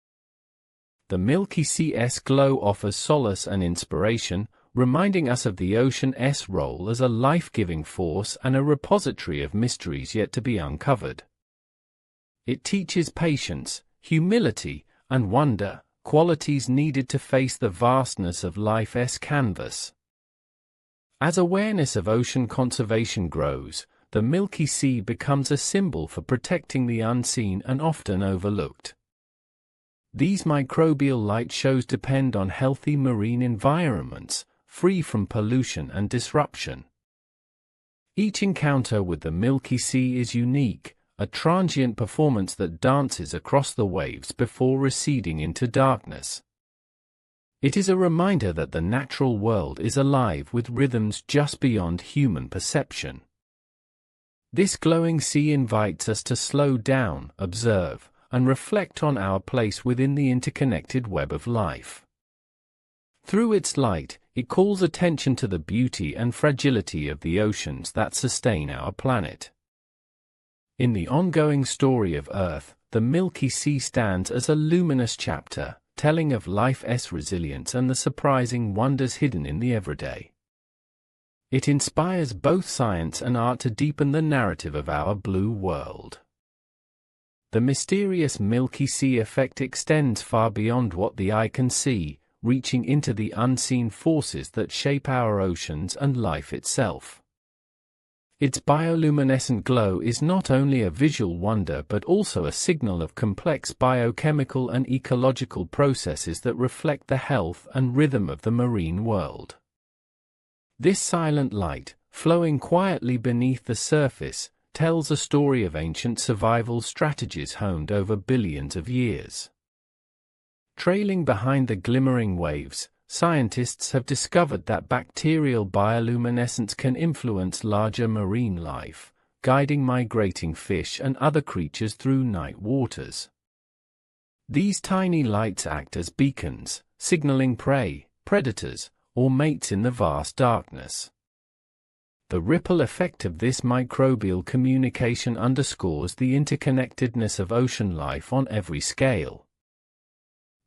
[SPEAKER 1] The Milky Sea's glow offers solace and inspiration, reminding us of the ocean's role as a life-giving force and a repository of mysteries yet to be uncovered. It teaches patience, humility, and wonder, qualities needed to face the vastness of life's canvas. As awareness of ocean conservation grows, the Milky Sea becomes a symbol for protecting the unseen and often overlooked. These microbial light shows depend on healthy marine environments, free from pollution and disruption. Each encounter with the Milky Sea is unique, a transient performance that dances across the waves before receding into darkness. It is a reminder that the natural world is alive with rhythms just beyond human perception. This glowing sea invites us to slow down, observe, and reflect on our place within the interconnected web of life. Through its light, it calls attention to the beauty and fragility of the oceans that sustain our planet. In the ongoing story of Earth, the Milky Sea stands as a luminous chapter, telling of life's resilience and the surprising wonders hidden in the everyday. It inspires both science and art to deepen the narrative of our blue world. The mysterious Milky Sea effect extends far beyond what the eye can see, reaching into the unseen forces that shape our oceans and life itself. Its bioluminescent glow is not only a visual wonder but also a signal of complex biochemical and ecological processes that reflect the health and rhythm of the marine world. This silent light, flowing quietly beneath the surface, tells a story of ancient survival strategies honed over billions of years. Trailing behind the glimmering waves, scientists have discovered that bacterial bioluminescence can influence larger marine life, guiding migrating fish and other creatures through night waters. These tiny lights act as beacons, signaling prey, predators, or mates in the vast darkness. The ripple effect of this microbial communication underscores the interconnectedness of ocean life on every scale.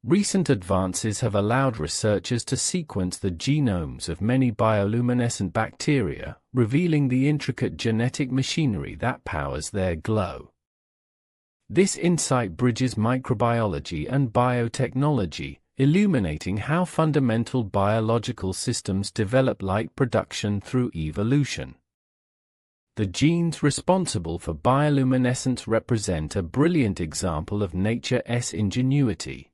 [SPEAKER 1] Recent advances have allowed researchers to sequence the genomes of many bioluminescent bacteria, revealing the intricate genetic machinery that powers their glow. This insight bridges microbiology and biotechnology, illuminating how fundamental biological systems develop light production through evolution. The genes responsible for bioluminescence represent a brilliant example of nature's ingenuity.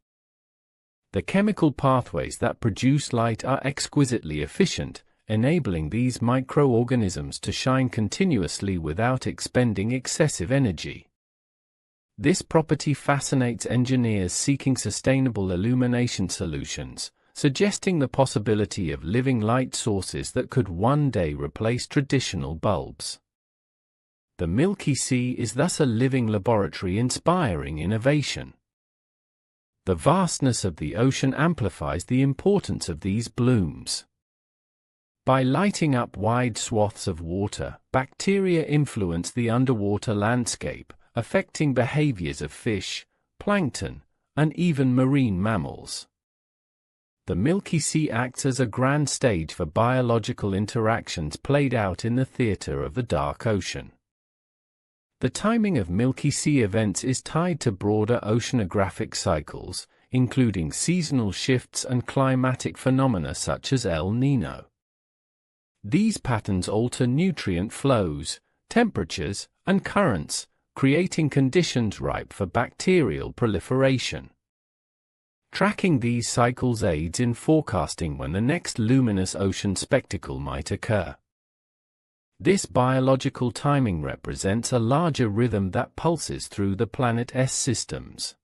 [SPEAKER 1] The chemical pathways that produce light are exquisitely efficient, enabling these microorganisms to shine continuously without expending excessive energy. This property fascinates engineers seeking sustainable illumination solutions, suggesting the possibility of living light sources that could one day replace traditional bulbs. The Milky Sea is thus a living laboratory inspiring innovation. The vastness of the ocean amplifies the importance of these blooms. By lighting up wide swaths of water, bacteria influence the underwater landscape, affecting behaviors of fish, plankton, and even marine mammals. The Milky Sea acts as a grand stage for biological interactions played out in the theater of the dark ocean. The timing of Milky Sea events is tied to broader oceanographic cycles, including seasonal shifts and climatic phenomena such as El Niño. These patterns alter nutrient flows, temperatures, and currents, creating conditions ripe for bacterial proliferation. Tracking these cycles aids in forecasting when the next luminous ocean spectacle might occur. This biological timing represents a larger rhythm that pulses through the planet's systems.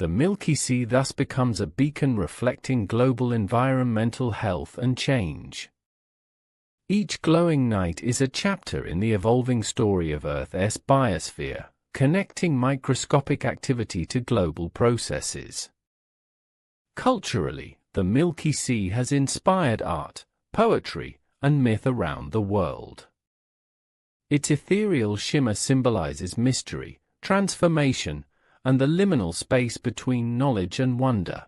[SPEAKER 1] The Milky Sea thus becomes a beacon reflecting global environmental health and change. Each glowing night is a chapter in the evolving story of Earth's biosphere, connecting microscopic activity to global processes. Culturally, the Milky Sea has inspired art, poetry, and myth around the world. Its ethereal shimmer symbolizes mystery, transformation, and the liminal space between knowledge and wonder.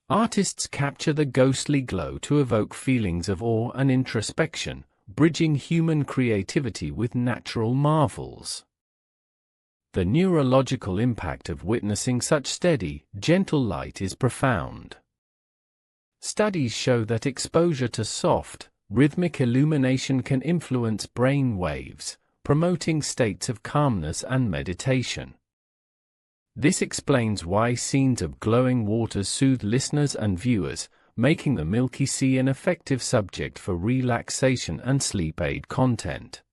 [SPEAKER 1] Artists capture the ghostly glow to evoke feelings of awe and introspection, bridging human creativity with natural marvels. The neurological impact of witnessing such steady, gentle light is profound. Studies show that exposure to soft, rhythmic illumination can influence brain waves, promoting states of calmness and meditation. This explains why scenes of glowing waters soothe listeners and viewers, making the Milky Sea an effective subject for relaxation and sleep aid content.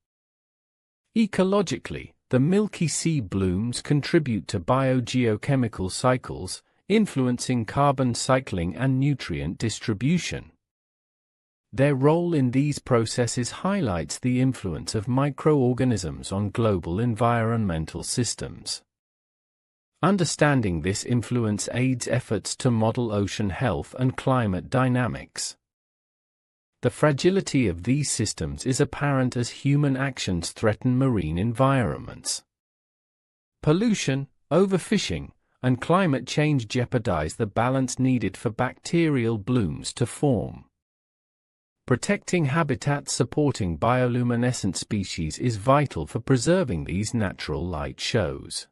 [SPEAKER 1] Ecologically, the Milky Sea blooms contribute to biogeochemical cycles, influencing carbon cycling and nutrient distribution. Their role in these processes highlights the influence of microorganisms on global environmental systems. Understanding this influence aids efforts to model ocean health and climate dynamics. The fragility of these systems is apparent as human actions threaten marine environments. Pollution, overfishing, and climate change jeopardize the balance needed for bacterial blooms to form. Protecting habitats supporting bioluminescent species is vital for preserving these natural light shows.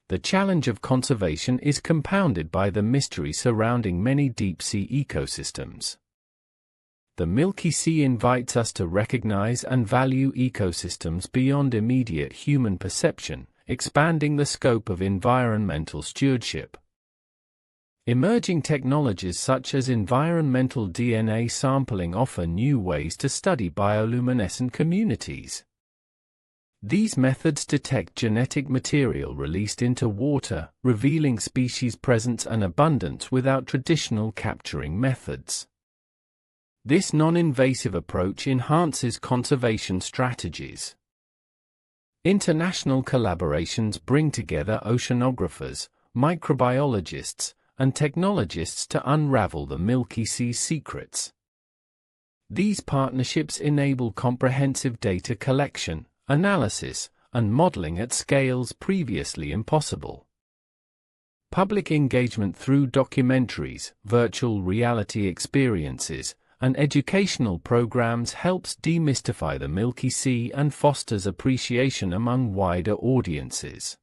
[SPEAKER 1] The challenge of conservation is compounded by the mystery surrounding many deep-sea ecosystems. The Milky Sea invites us to recognize and value ecosystems beyond immediate human perception, expanding the scope of environmental stewardship. Emerging technologies such as environmental DNA sampling offer new ways to study bioluminescent communities. These methods detect genetic material released into water, revealing species presence and abundance without traditional capturing methods. This non-invasive approach enhances conservation strategies. International collaborations bring together oceanographers, microbiologists, and technologists to unravel the Milky Sea secrets. These partnerships enable comprehensive data collection, analysis, and modeling at scales previously impossible. Public engagement through documentaries, virtual reality experiences, and educational programs helps demystify the Milky Sea and fosters appreciation among wider audiences.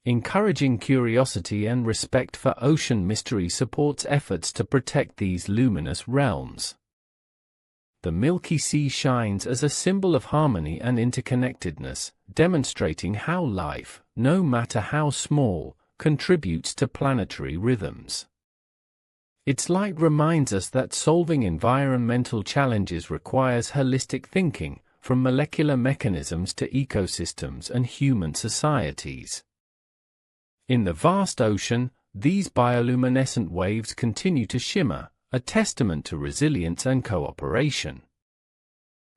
[SPEAKER 1] Encouraging curiosity and respect for ocean mystery supports efforts to protect these luminous realms. The Milky Sea shines as a symbol of harmony and interconnectedness, demonstrating how life, no matter how small, contributes to planetary rhythms. Its light reminds us that solving environmental challenges requires holistic thinking, from molecular mechanisms to ecosystems and human societies. In the vast ocean, these bioluminescent waves continue to shimmer, a testament to resilience and cooperation.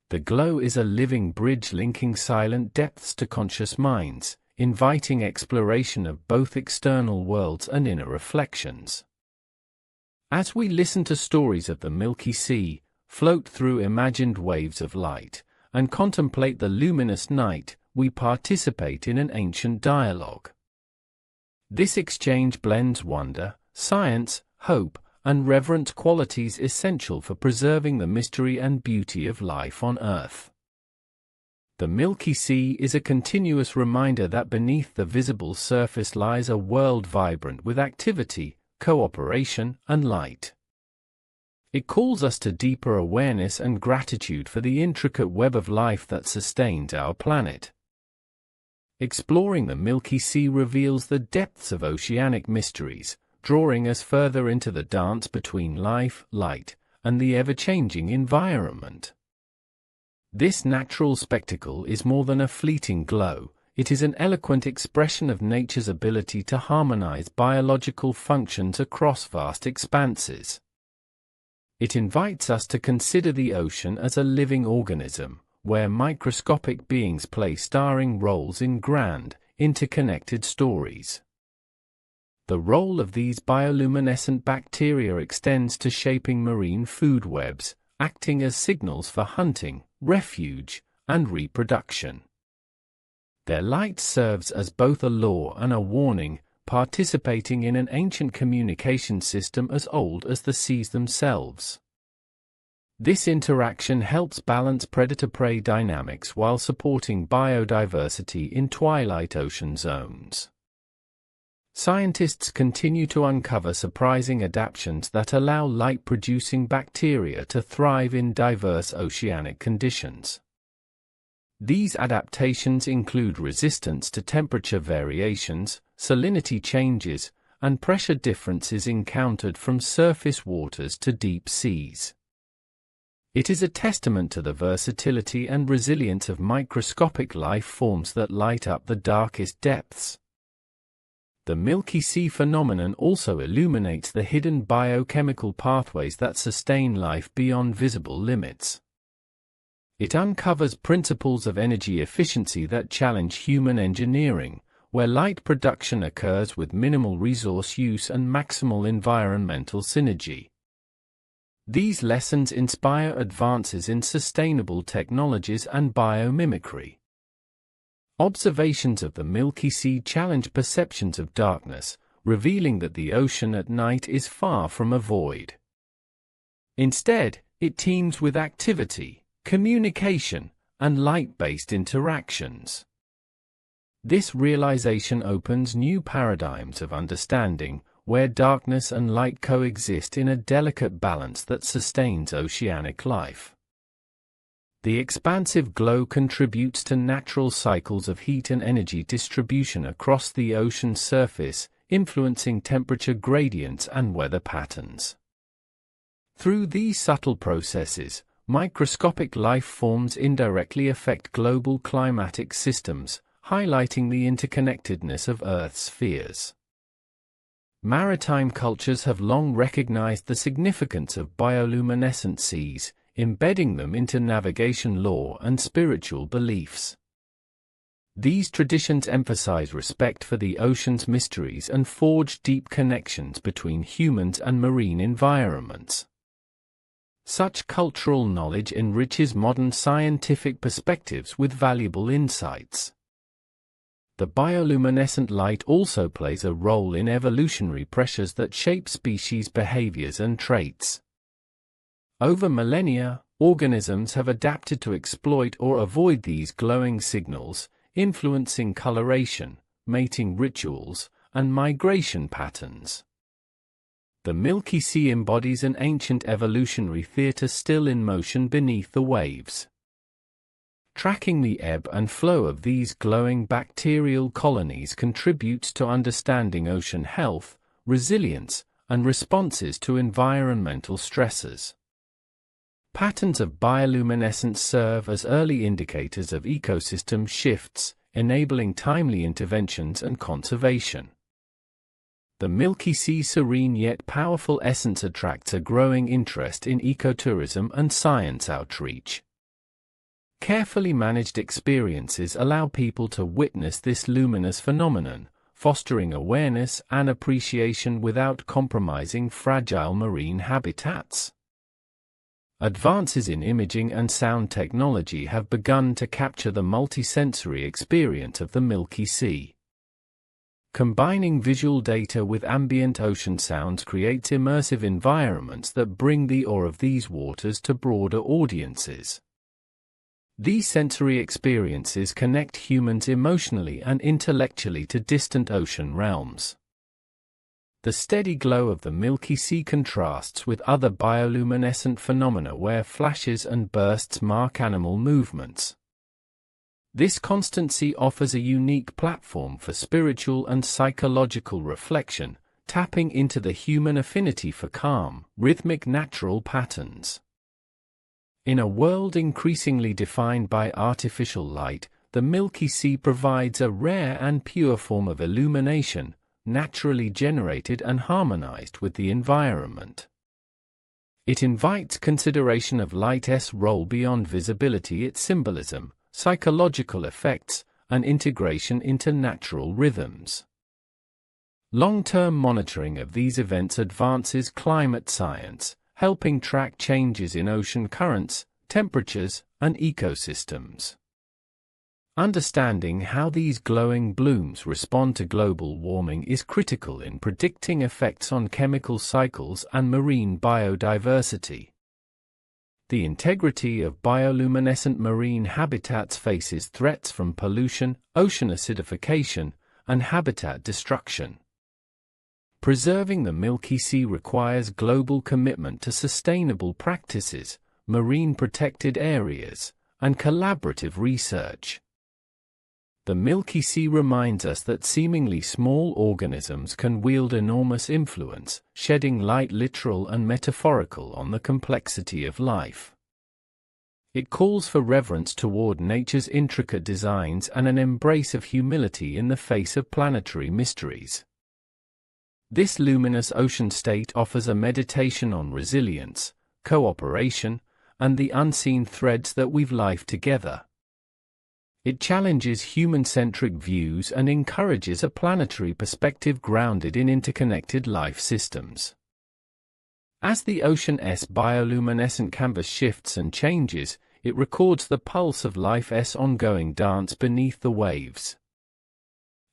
[SPEAKER 1] The glow is a living bridge linking silent depths to conscious minds, inviting exploration of both external worlds and inner reflections. As we listen to stories of the Milky Sea, float through imagined waves of light, and contemplate the luminous night, we participate in an ancient dialogue. This exchange blends wonder, science, hope, and reverent qualities essential for preserving the mystery and beauty of life on Earth. The Milky Sea is a continuous reminder that beneath the visible surface lies a world vibrant with activity, cooperation, and light. It calls us to deeper awareness and gratitude for the intricate web of life that sustains our planet. Exploring the Milky Sea reveals the depths of oceanic mysteries, drawing us further into the dance between life, light, and the ever-changing environment. This natural spectacle is more than a fleeting glow, it is an eloquent expression of nature's ability to harmonize biological functions across vast expanses. It invites us to consider the ocean as a living organism, where microscopic beings play starring roles in grand, interconnected stories. The role of these bioluminescent bacteria extends to shaping marine food webs, acting as signals for hunting, refuge, and reproduction. Their light serves as both a law and a warning, participating in an ancient communication system as old as the seas themselves. This interaction helps balance predator-prey dynamics while supporting biodiversity in twilight ocean zones. Scientists continue to uncover surprising adaptations that allow light-producing bacteria to thrive in diverse oceanic conditions. These adaptations include resistance to temperature variations, salinity changes, and pressure differences encountered from surface waters to deep seas. It is a testament to the versatility and resilience of microscopic life forms that light up the darkest depths. The Milky Sea phenomenon also illuminates the hidden biochemical pathways that sustain life beyond visible limits. It uncovers principles of energy efficiency that challenge human engineering, where light production occurs with minimal resource use and maximal environmental synergy. These lessons inspire advances in sustainable technologies and biomimicry. Observations of the Milky Sea challenge perceptions of darkness, revealing that the ocean at night is far from a void. Instead, it teems with activity, communication, and light-based interactions. This realization opens new paradigms of understanding, where darkness and light coexist in a delicate balance that sustains oceanic life. The expansive glow contributes to natural cycles of heat and energy distribution across the ocean's surface, influencing temperature gradients and weather patterns. Through these subtle processes, microscopic life forms indirectly affect global climatic systems, highlighting the interconnectedness of Earth's spheres. Maritime cultures have long recognized the significance of bioluminescent seas, embedding them into navigation lore and spiritual beliefs. These traditions emphasize respect for the ocean's mysteries and forge deep connections between humans and marine environments. Such cultural knowledge enriches modern scientific perspectives with valuable insights. The bioluminescent light also plays a role in evolutionary pressures that shape species' behaviors and traits. Over millennia, organisms have adapted to exploit or avoid these glowing signals, influencing coloration, mating rituals, and migration patterns. The Milky Sea embodies an ancient evolutionary theater still in motion beneath the waves. Tracking the ebb and flow of these glowing bacterial colonies contributes to understanding ocean health, resilience, and responses to environmental stresses. Patterns of bioluminescence serve as early indicators of ecosystem shifts, enabling timely interventions and conservation. The Milky Sea's serene yet powerful essence attracts a growing interest in ecotourism and science outreach. Carefully managed experiences allow people to witness this luminous phenomenon, fostering awareness and appreciation without compromising fragile marine habitats. Advances in imaging and sound technology have begun to capture the multisensory experience of the Milky Sea. Combining visual data with ambient ocean sounds creates immersive environments that bring the awe of these waters to broader audiences. These sensory experiences connect humans emotionally and intellectually to distant ocean realms. The steady glow of the Milky Sea contrasts with other bioluminescent phenomena where flashes and bursts mark animal movements. This constancy offers a unique platform for spiritual and psychological reflection, tapping into the human affinity for calm, rhythmic natural patterns. In a world increasingly defined by artificial light, the Milky Sea provides a rare and pure form of illumination, naturally generated and harmonized with the environment. It invites consideration of light's role beyond visibility, its symbolism, psychological effects, and integration into natural rhythms. Long-term monitoring of these events advances climate science, helping track changes in ocean currents, temperatures, and ecosystems. Understanding how these glowing blooms respond to global warming is critical in predicting effects on chemical cycles and marine biodiversity. The integrity of bioluminescent marine habitats faces threats from pollution, ocean acidification, and habitat destruction. Preserving the Milky Sea requires global commitment to sustainable practices, marine protected areas, and collaborative research. The Milky Sea reminds us that seemingly small organisms can wield enormous influence, shedding light literal and metaphorical on the complexity of life. It calls for reverence toward nature's intricate designs and an embrace of humility in the face of planetary mysteries. This luminous ocean state offers a meditation on resilience, cooperation, and the unseen threads that weave life together. It challenges human-centric views and encourages a planetary perspective grounded in interconnected life systems. As the ocean's bioluminescent canvas shifts and changes, it records the pulse of life's ongoing dance beneath the waves.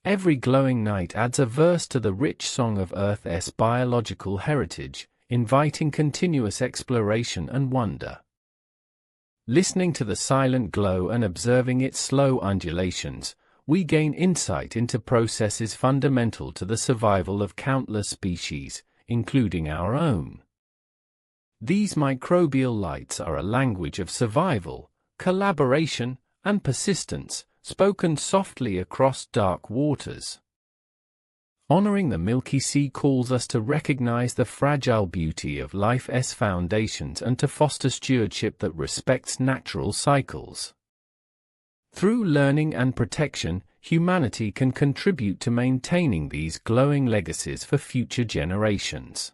[SPEAKER 1] Every glowing night adds a verse to the rich song of Earth's biological heritage, inviting continuous exploration and wonder. Listening to the silent glow and observing its slow undulations, we gain insight into processes fundamental to the survival of countless species, including our own. These microbial lights are a language of survival, collaboration, and persistence, spoken softly across dark waters. Honoring the Milky Sea calls us to recognize the fragile beauty of life's foundations and to foster stewardship that respects natural cycles. Through learning and protection, humanity can contribute to maintaining these glowing legacies for future generations.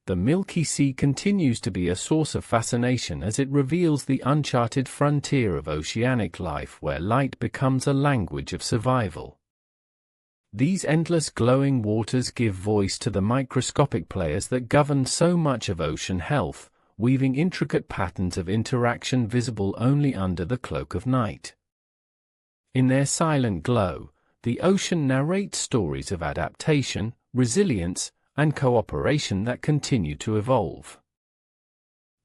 [SPEAKER 1] The Milky Sea continues to be a source of fascination as it reveals the uncharted frontier of oceanic life where light becomes a language of survival. These endless glowing waters give voice to the microscopic players that govern so much of ocean health, weaving intricate patterns of interaction visible only under the cloak of night. In their silent glow, the ocean narrates stories of adaptation, resilience, and cooperation that continue to evolve.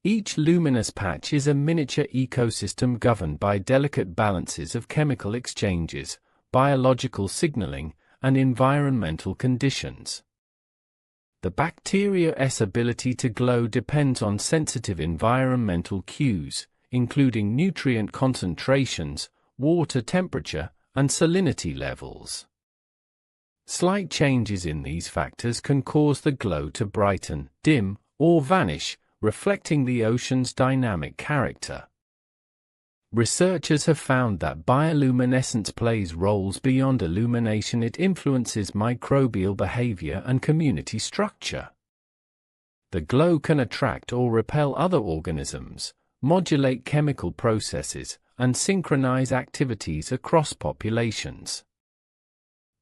[SPEAKER 1] Each luminous patch is a miniature ecosystem governed by delicate balances of chemical exchanges, biological signaling, and environmental conditions. The bacteria's ability to glow depends on sensitive environmental cues, including nutrient concentrations, water temperature, and salinity levels. Slight changes in these factors can cause the glow to brighten, dim, or vanish, reflecting the ocean's dynamic character. Researchers have found that bioluminescence plays roles beyond illumination. It influences microbial behavior and community structure. The glow can attract or repel other organisms, modulate chemical processes, and synchronize activities across populations.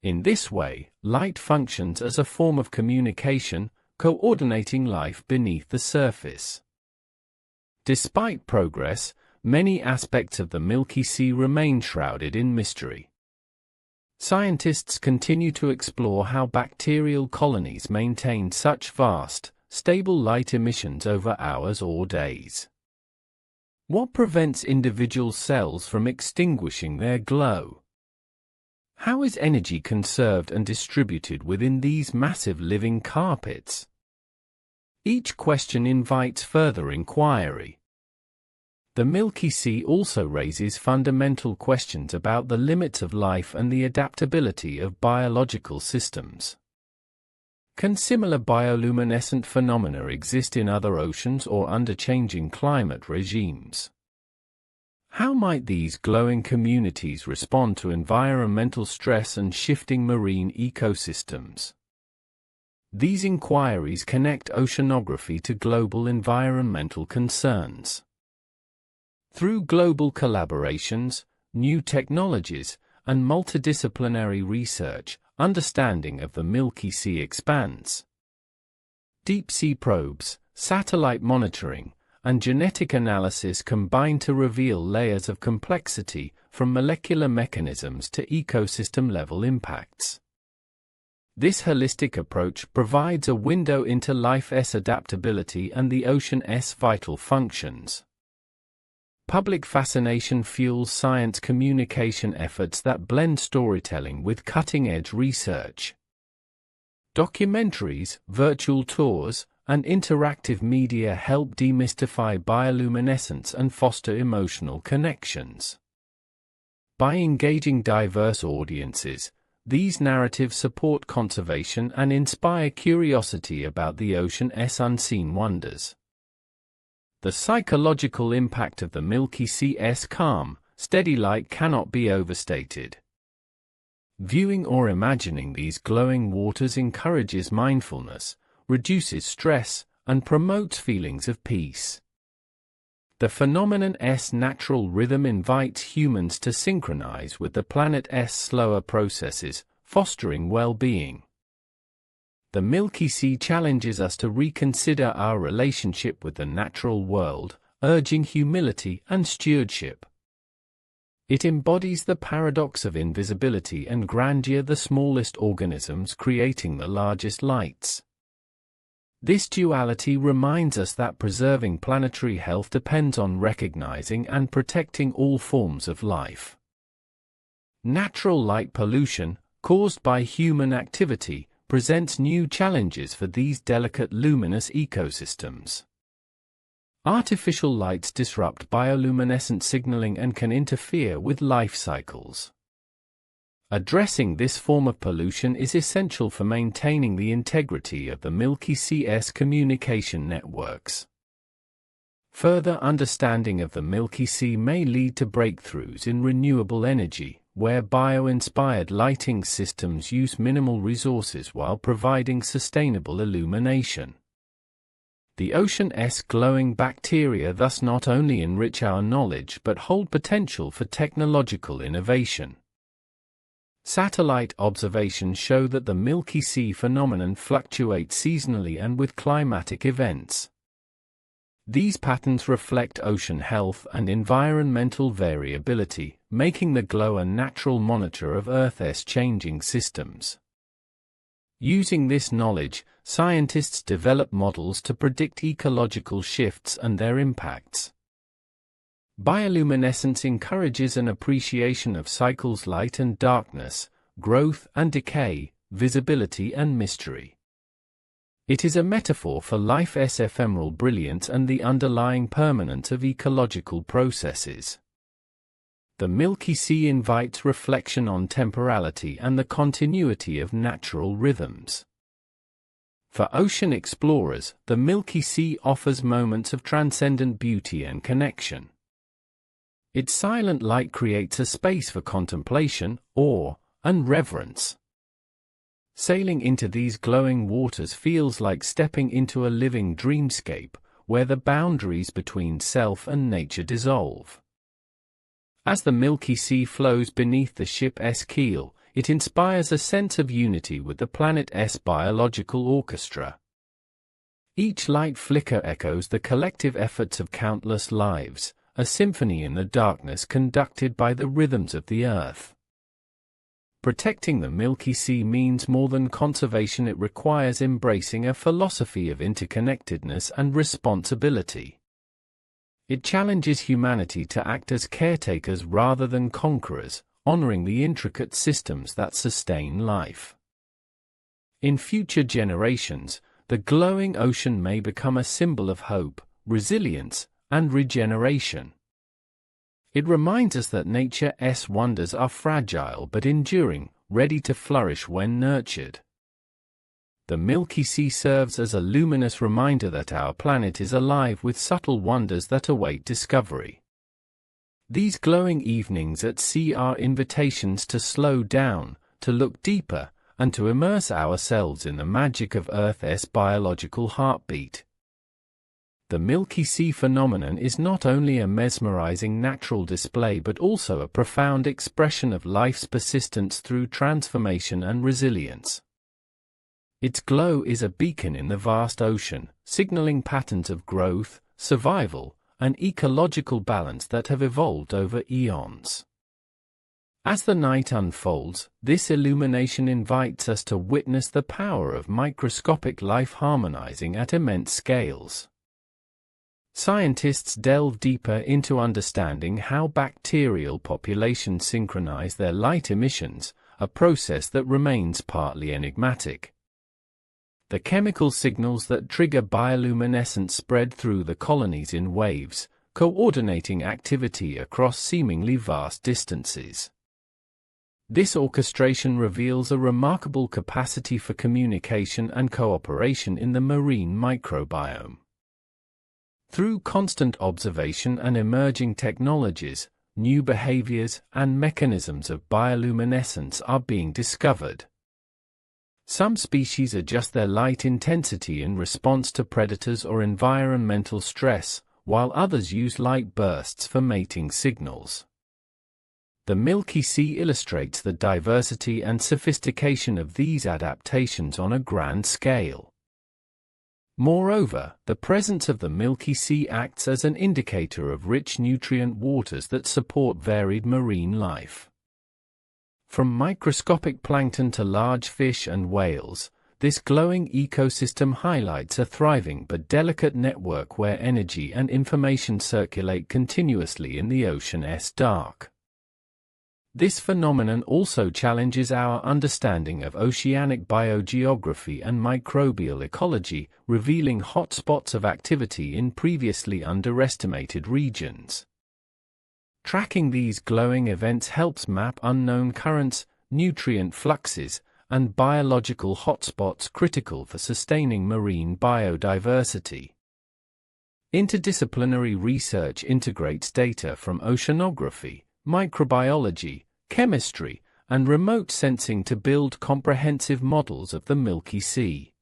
[SPEAKER 1] In this way, light functions as a form of communication, coordinating life beneath the surface. Despite progress, many aspects of the Milky Sea remain shrouded in mystery. Scientists continue to explore how bacterial colonies maintain such vast, stable light emissions over hours or days. What prevents individual cells from extinguishing their glow? How is energy conserved and distributed within these massive living carpets? Each question invites further inquiry. The Milky Sea also raises fundamental questions about the limits of life and the adaptability of biological systems. Can similar bioluminescent phenomena exist in other oceans or under changing climate regimes? How might these glowing communities respond to environmental stress and shifting marine ecosystems? These inquiries connect oceanography to global environmental concerns. Through global collaborations, new technologies, and multidisciplinary research, understanding of the Milky Sea expands. Deep-sea probes, satellite monitoring, and genetic analysis combine to reveal layers of complexity, from molecular mechanisms to ecosystem-level impacts. This holistic approach provides a window into life's adaptability and the ocean's vital functions. Public fascination fuels science communication efforts that blend storytelling with cutting-edge research. Documentaries, virtual tours, and interactive media help demystify bioluminescence and foster emotional connections. By engaging diverse audiences, these narratives support conservation and inspire curiosity about the ocean's unseen wonders. The psychological impact of the Milky Sea's calm, steady light cannot be overstated. Viewing or imagining these glowing waters encourages mindfulness, reduces stress, and promotes feelings of peace. The phenomenon's natural rhythm invites humans to synchronize with the planet's slower processes, fostering well-being. The Milky Sea challenges us to reconsider our relationship with the natural world, urging humility and stewardship. It embodies the paradox of invisibility and grandeur, the smallest organisms creating the largest lights. This duality reminds us that preserving planetary health depends on recognizing and protecting all forms of life. Natural light pollution, caused by human activity, presents new challenges for these delicate luminous ecosystems. Artificial lights disrupt bioluminescent signaling and can interfere with life cycles. Addressing this form of pollution is essential for maintaining the integrity of the Milky Sea's communication networks. Further understanding of the Milky Sea may lead to breakthroughs in renewable energy, where bio-inspired lighting systems use minimal resources while providing sustainable illumination. The ocean's glowing bacteria thus not only enrich our knowledge but hold potential for technological innovation. Satellite observations show that the Milky Sea phenomenon fluctuates seasonally and with climatic events. These patterns reflect ocean health and environmental variability, making the glow a natural monitor of Earth's changing systems. Using this knowledge, scientists develop models to predict ecological shifts and their impacts. Bioluminescence encourages an appreciation of cycles: light and darkness, growth and decay, visibility and mystery. It is a metaphor for life's ephemeral brilliance and the underlying permanence of ecological processes. The Milky Sea invites reflection on temporality and the continuity of natural rhythms. For ocean explorers, the Milky Sea offers moments of transcendent beauty and connection. Its silent light creates a space for contemplation, awe, and reverence. Sailing into these glowing waters feels like stepping into a living dreamscape, where the boundaries between self and nature dissolve. As the Milky Sea flows beneath the ship's keel, it inspires a sense of unity with the planet's biological orchestra. Each light flicker echoes the collective efforts of countless lives, a symphony in the darkness conducted by the rhythms of the Earth. Protecting the Milky Sea means more than conservation. It requires embracing a philosophy of interconnectedness and responsibility. It challenges humanity to act as caretakers rather than conquerors, honoring the intricate systems that sustain life. In future generations, the glowing ocean may become a symbol of hope, resilience, and regeneration. It reminds us that nature's wonders are fragile but enduring, ready to flourish when nurtured. The Milky Sea serves as a luminous reminder that our planet is alive with subtle wonders that await discovery. These glowing evenings at sea are invitations to slow down, to look deeper, and to immerse ourselves in the magic of Earth's biological heartbeat. The Milky Sea phenomenon is not only a mesmerizing natural display but also a profound expression of life's persistence through transformation and resilience. Its glow is a beacon in the vast ocean, signaling patterns of growth, survival, and ecological balance that have evolved over eons. As the night unfolds, this illumination invites us to witness the power of microscopic life harmonizing at immense scales. Scientists delve deeper into understanding how bacterial populations synchronize their light emissions, a process that remains partly enigmatic. The chemical signals that trigger bioluminescence spread through the colonies in waves, coordinating activity across seemingly vast distances. This orchestration reveals a remarkable capacity for communication and cooperation in the marine microbiome. Through constant observation and emerging technologies, new behaviors and mechanisms of bioluminescence are being discovered. Some species adjust their light intensity in response to predators or environmental stress, while others use light bursts for mating signals. The Milky Sea illustrates the diversity and sophistication of these adaptations on a grand scale. Moreover, the presence of the Milky Sea acts as an indicator of rich nutrient waters that support varied marine life. From microscopic plankton to large fish and whales, this glowing ecosystem highlights a thriving but delicate network where energy and information circulate continuously in the ocean's dark. This phenomenon also challenges our understanding of oceanic biogeography and microbial ecology, revealing hotspots of activity in previously underestimated regions. Tracking these glowing events helps map unknown currents, nutrient fluxes, and biological hotspots critical for sustaining marine biodiversity. Interdisciplinary research integrates data from oceanography, microbiology, chemistry, and remote sensing to build comprehensive models of the Milky Sea.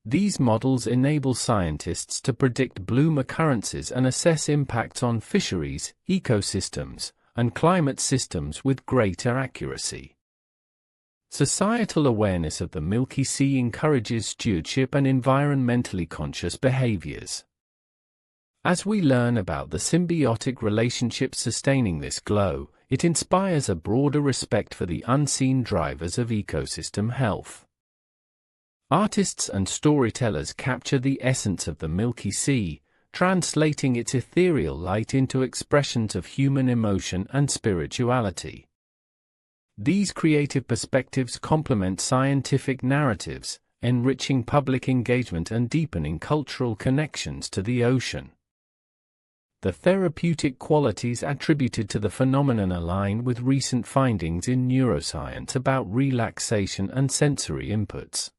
[SPEAKER 1] These models enable scientists to predict bloom occurrences and assess impacts on fisheries, ecosystems, and climate systems with greater accuracy. Societal awareness of the Milky Sea encourages stewardship and environmentally conscious behaviors. As we learn about the symbiotic relationships sustaining this glow, it inspires a broader respect for the unseen drivers of ecosystem health. Artists and storytellers capture the essence of the Milky Sea, translating its ethereal light into expressions of human emotion and spirituality. These creative perspectives complement scientific narratives, enriching public engagement and deepening cultural connections to the ocean. The therapeutic qualities attributed to the phenomenon align with recent findings in neuroscience about relaxation and sensory inputs.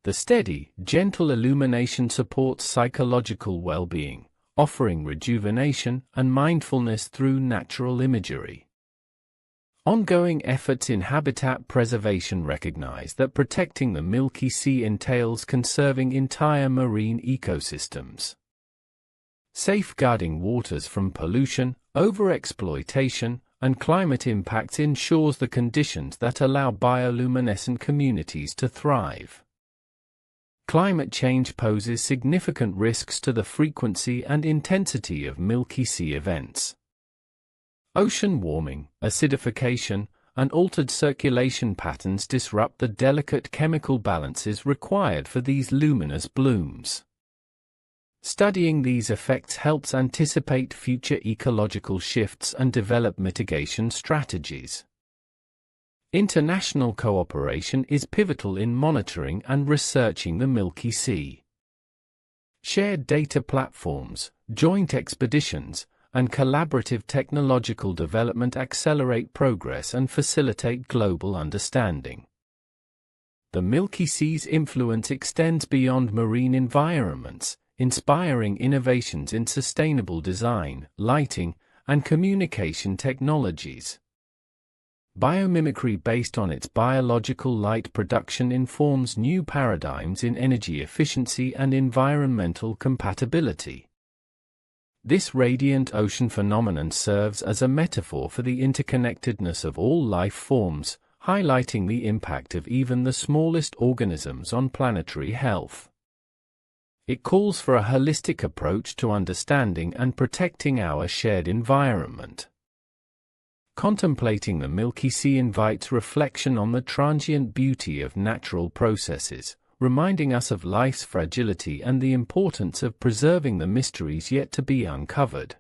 [SPEAKER 1] The steady, gentle illumination supports psychological well-being, offering rejuvenation and mindfulness through natural imagery. Ongoing efforts in habitat preservation recognize that protecting the Milky Sea entails conserving entire marine ecosystems. Safeguarding waters from pollution, overexploitation, and climate impacts ensures the conditions that allow bioluminescent communities to thrive. Climate change poses significant risks to the frequency and intensity of Milky Sea events. Ocean warming, acidification, and altered circulation patterns disrupt the delicate chemical balances required for these luminous blooms. Studying these effects helps anticipate future ecological shifts and develop mitigation strategies. International cooperation is pivotal in monitoring and researching the Milky Sea. Shared data platforms, joint expeditions, and collaborative technological development accelerate progress and facilitate global understanding. The Milky Sea's influence extends beyond marine environments, inspiring innovations in sustainable design, lighting, and communication technologies. Biomimicry based on its biological light production informs new paradigms in energy efficiency and environmental compatibility. This radiant ocean phenomenon serves as a metaphor for the interconnectedness of all life forms, highlighting the impact of even the smallest organisms on planetary health. It calls for a holistic approach to understanding and protecting our shared environment. Contemplating the Milky Sea invites reflection on the transient beauty of natural processes, reminding us of life's fragility and the importance of preserving the mysteries yet to be uncovered.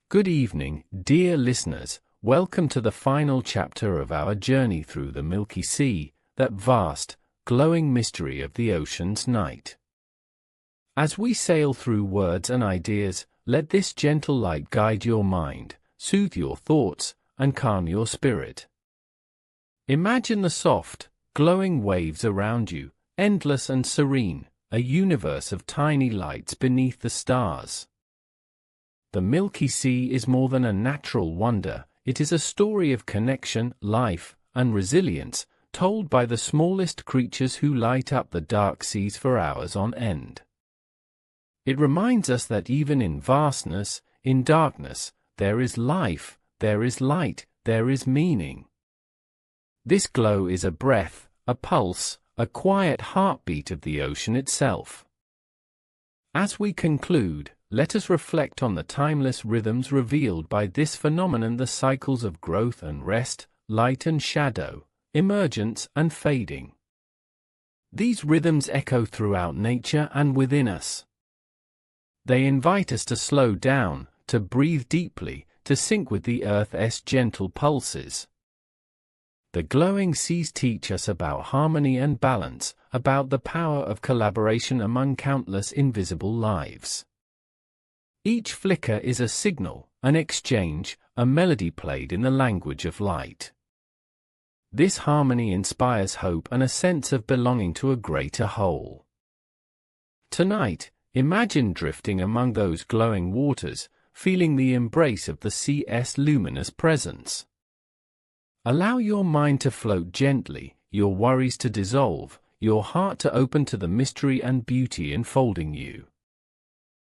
[SPEAKER 1] Good evening, dear listeners. Welcome to the final chapter of our journey through the Milky Sea, that vast, glowing mystery of the ocean's night. As we sail through words and ideas, let this gentle light guide your mind, soothe your thoughts, and calm your spirit. Imagine the soft, glowing waves around you, endless and serene, a universe of tiny lights beneath the stars. The Milky Sea is more than a natural wonder, it is a story of connection, life, and resilience, told by the smallest creatures who light up the dark seas for hours on end. It reminds us that even in vastness, in darkness, there is life, there is light, there is meaning. This glow is a breath, a pulse, a quiet heartbeat of the ocean itself. As we conclude, let us reflect on the timeless rhythms revealed by this phenomenon, the cycles of growth and rest, light and shadow, emergence and fading. These rhythms echo throughout nature and within us. They invite us to slow down, to breathe deeply, to sync with the Earth's gentle pulses. The glowing seas teach us about harmony and balance, about the power of collaboration among countless invisible lives. Each flicker is a signal, an exchange, a melody played in the language of light. This harmony inspires hope and a sense of belonging to a greater whole. Tonight, imagine drifting among those glowing waters, feeling the embrace of the sea's luminous presence. Allow your mind to float gently, your worries to dissolve, your heart to open to the mystery and beauty enfolding you.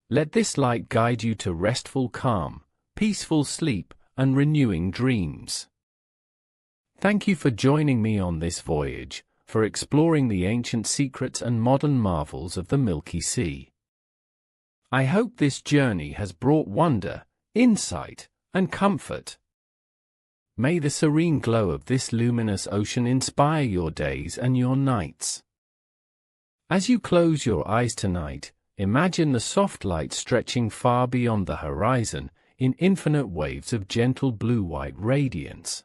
[SPEAKER 1] Let this light guide you to restful calm, peaceful sleep, and renewing dreams. Thank you for joining me on this voyage, for exploring the ancient secrets and modern marvels of the Milky Sea. I hope this journey has brought wonder, insight, and comfort. May the serene glow of this luminous ocean inspire your days and your nights. As you close your eyes tonight, imagine the soft light stretching far beyond the horizon in infinite waves of gentle blue-white radiance.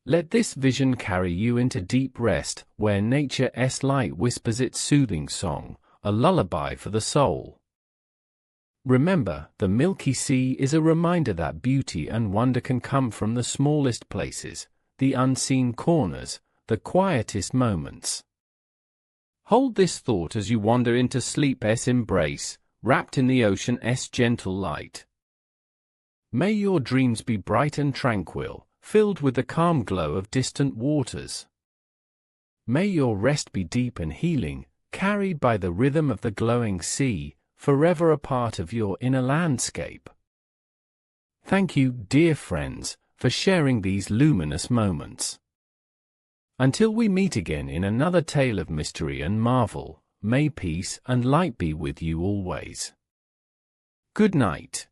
[SPEAKER 1] Let this vision carry you into deep rest, where nature's light whispers its soothing song, a lullaby for the soul. Remember, the Milky Sea is a reminder that beauty and wonder can come from the smallest places, the unseen corners, the quietest moments. Hold this thought as you wander into sleep's embrace, wrapped in the ocean's gentle light. May your dreams be bright and tranquil, filled with the calm glow of distant waters. May your rest be deep and healing, carried by the rhythm of the glowing sea, forever a part of your inner landscape. Thank you, dear friends, for sharing these luminous moments. Until we meet again in another tale of mystery and marvel, may peace and light be with you always. Good night.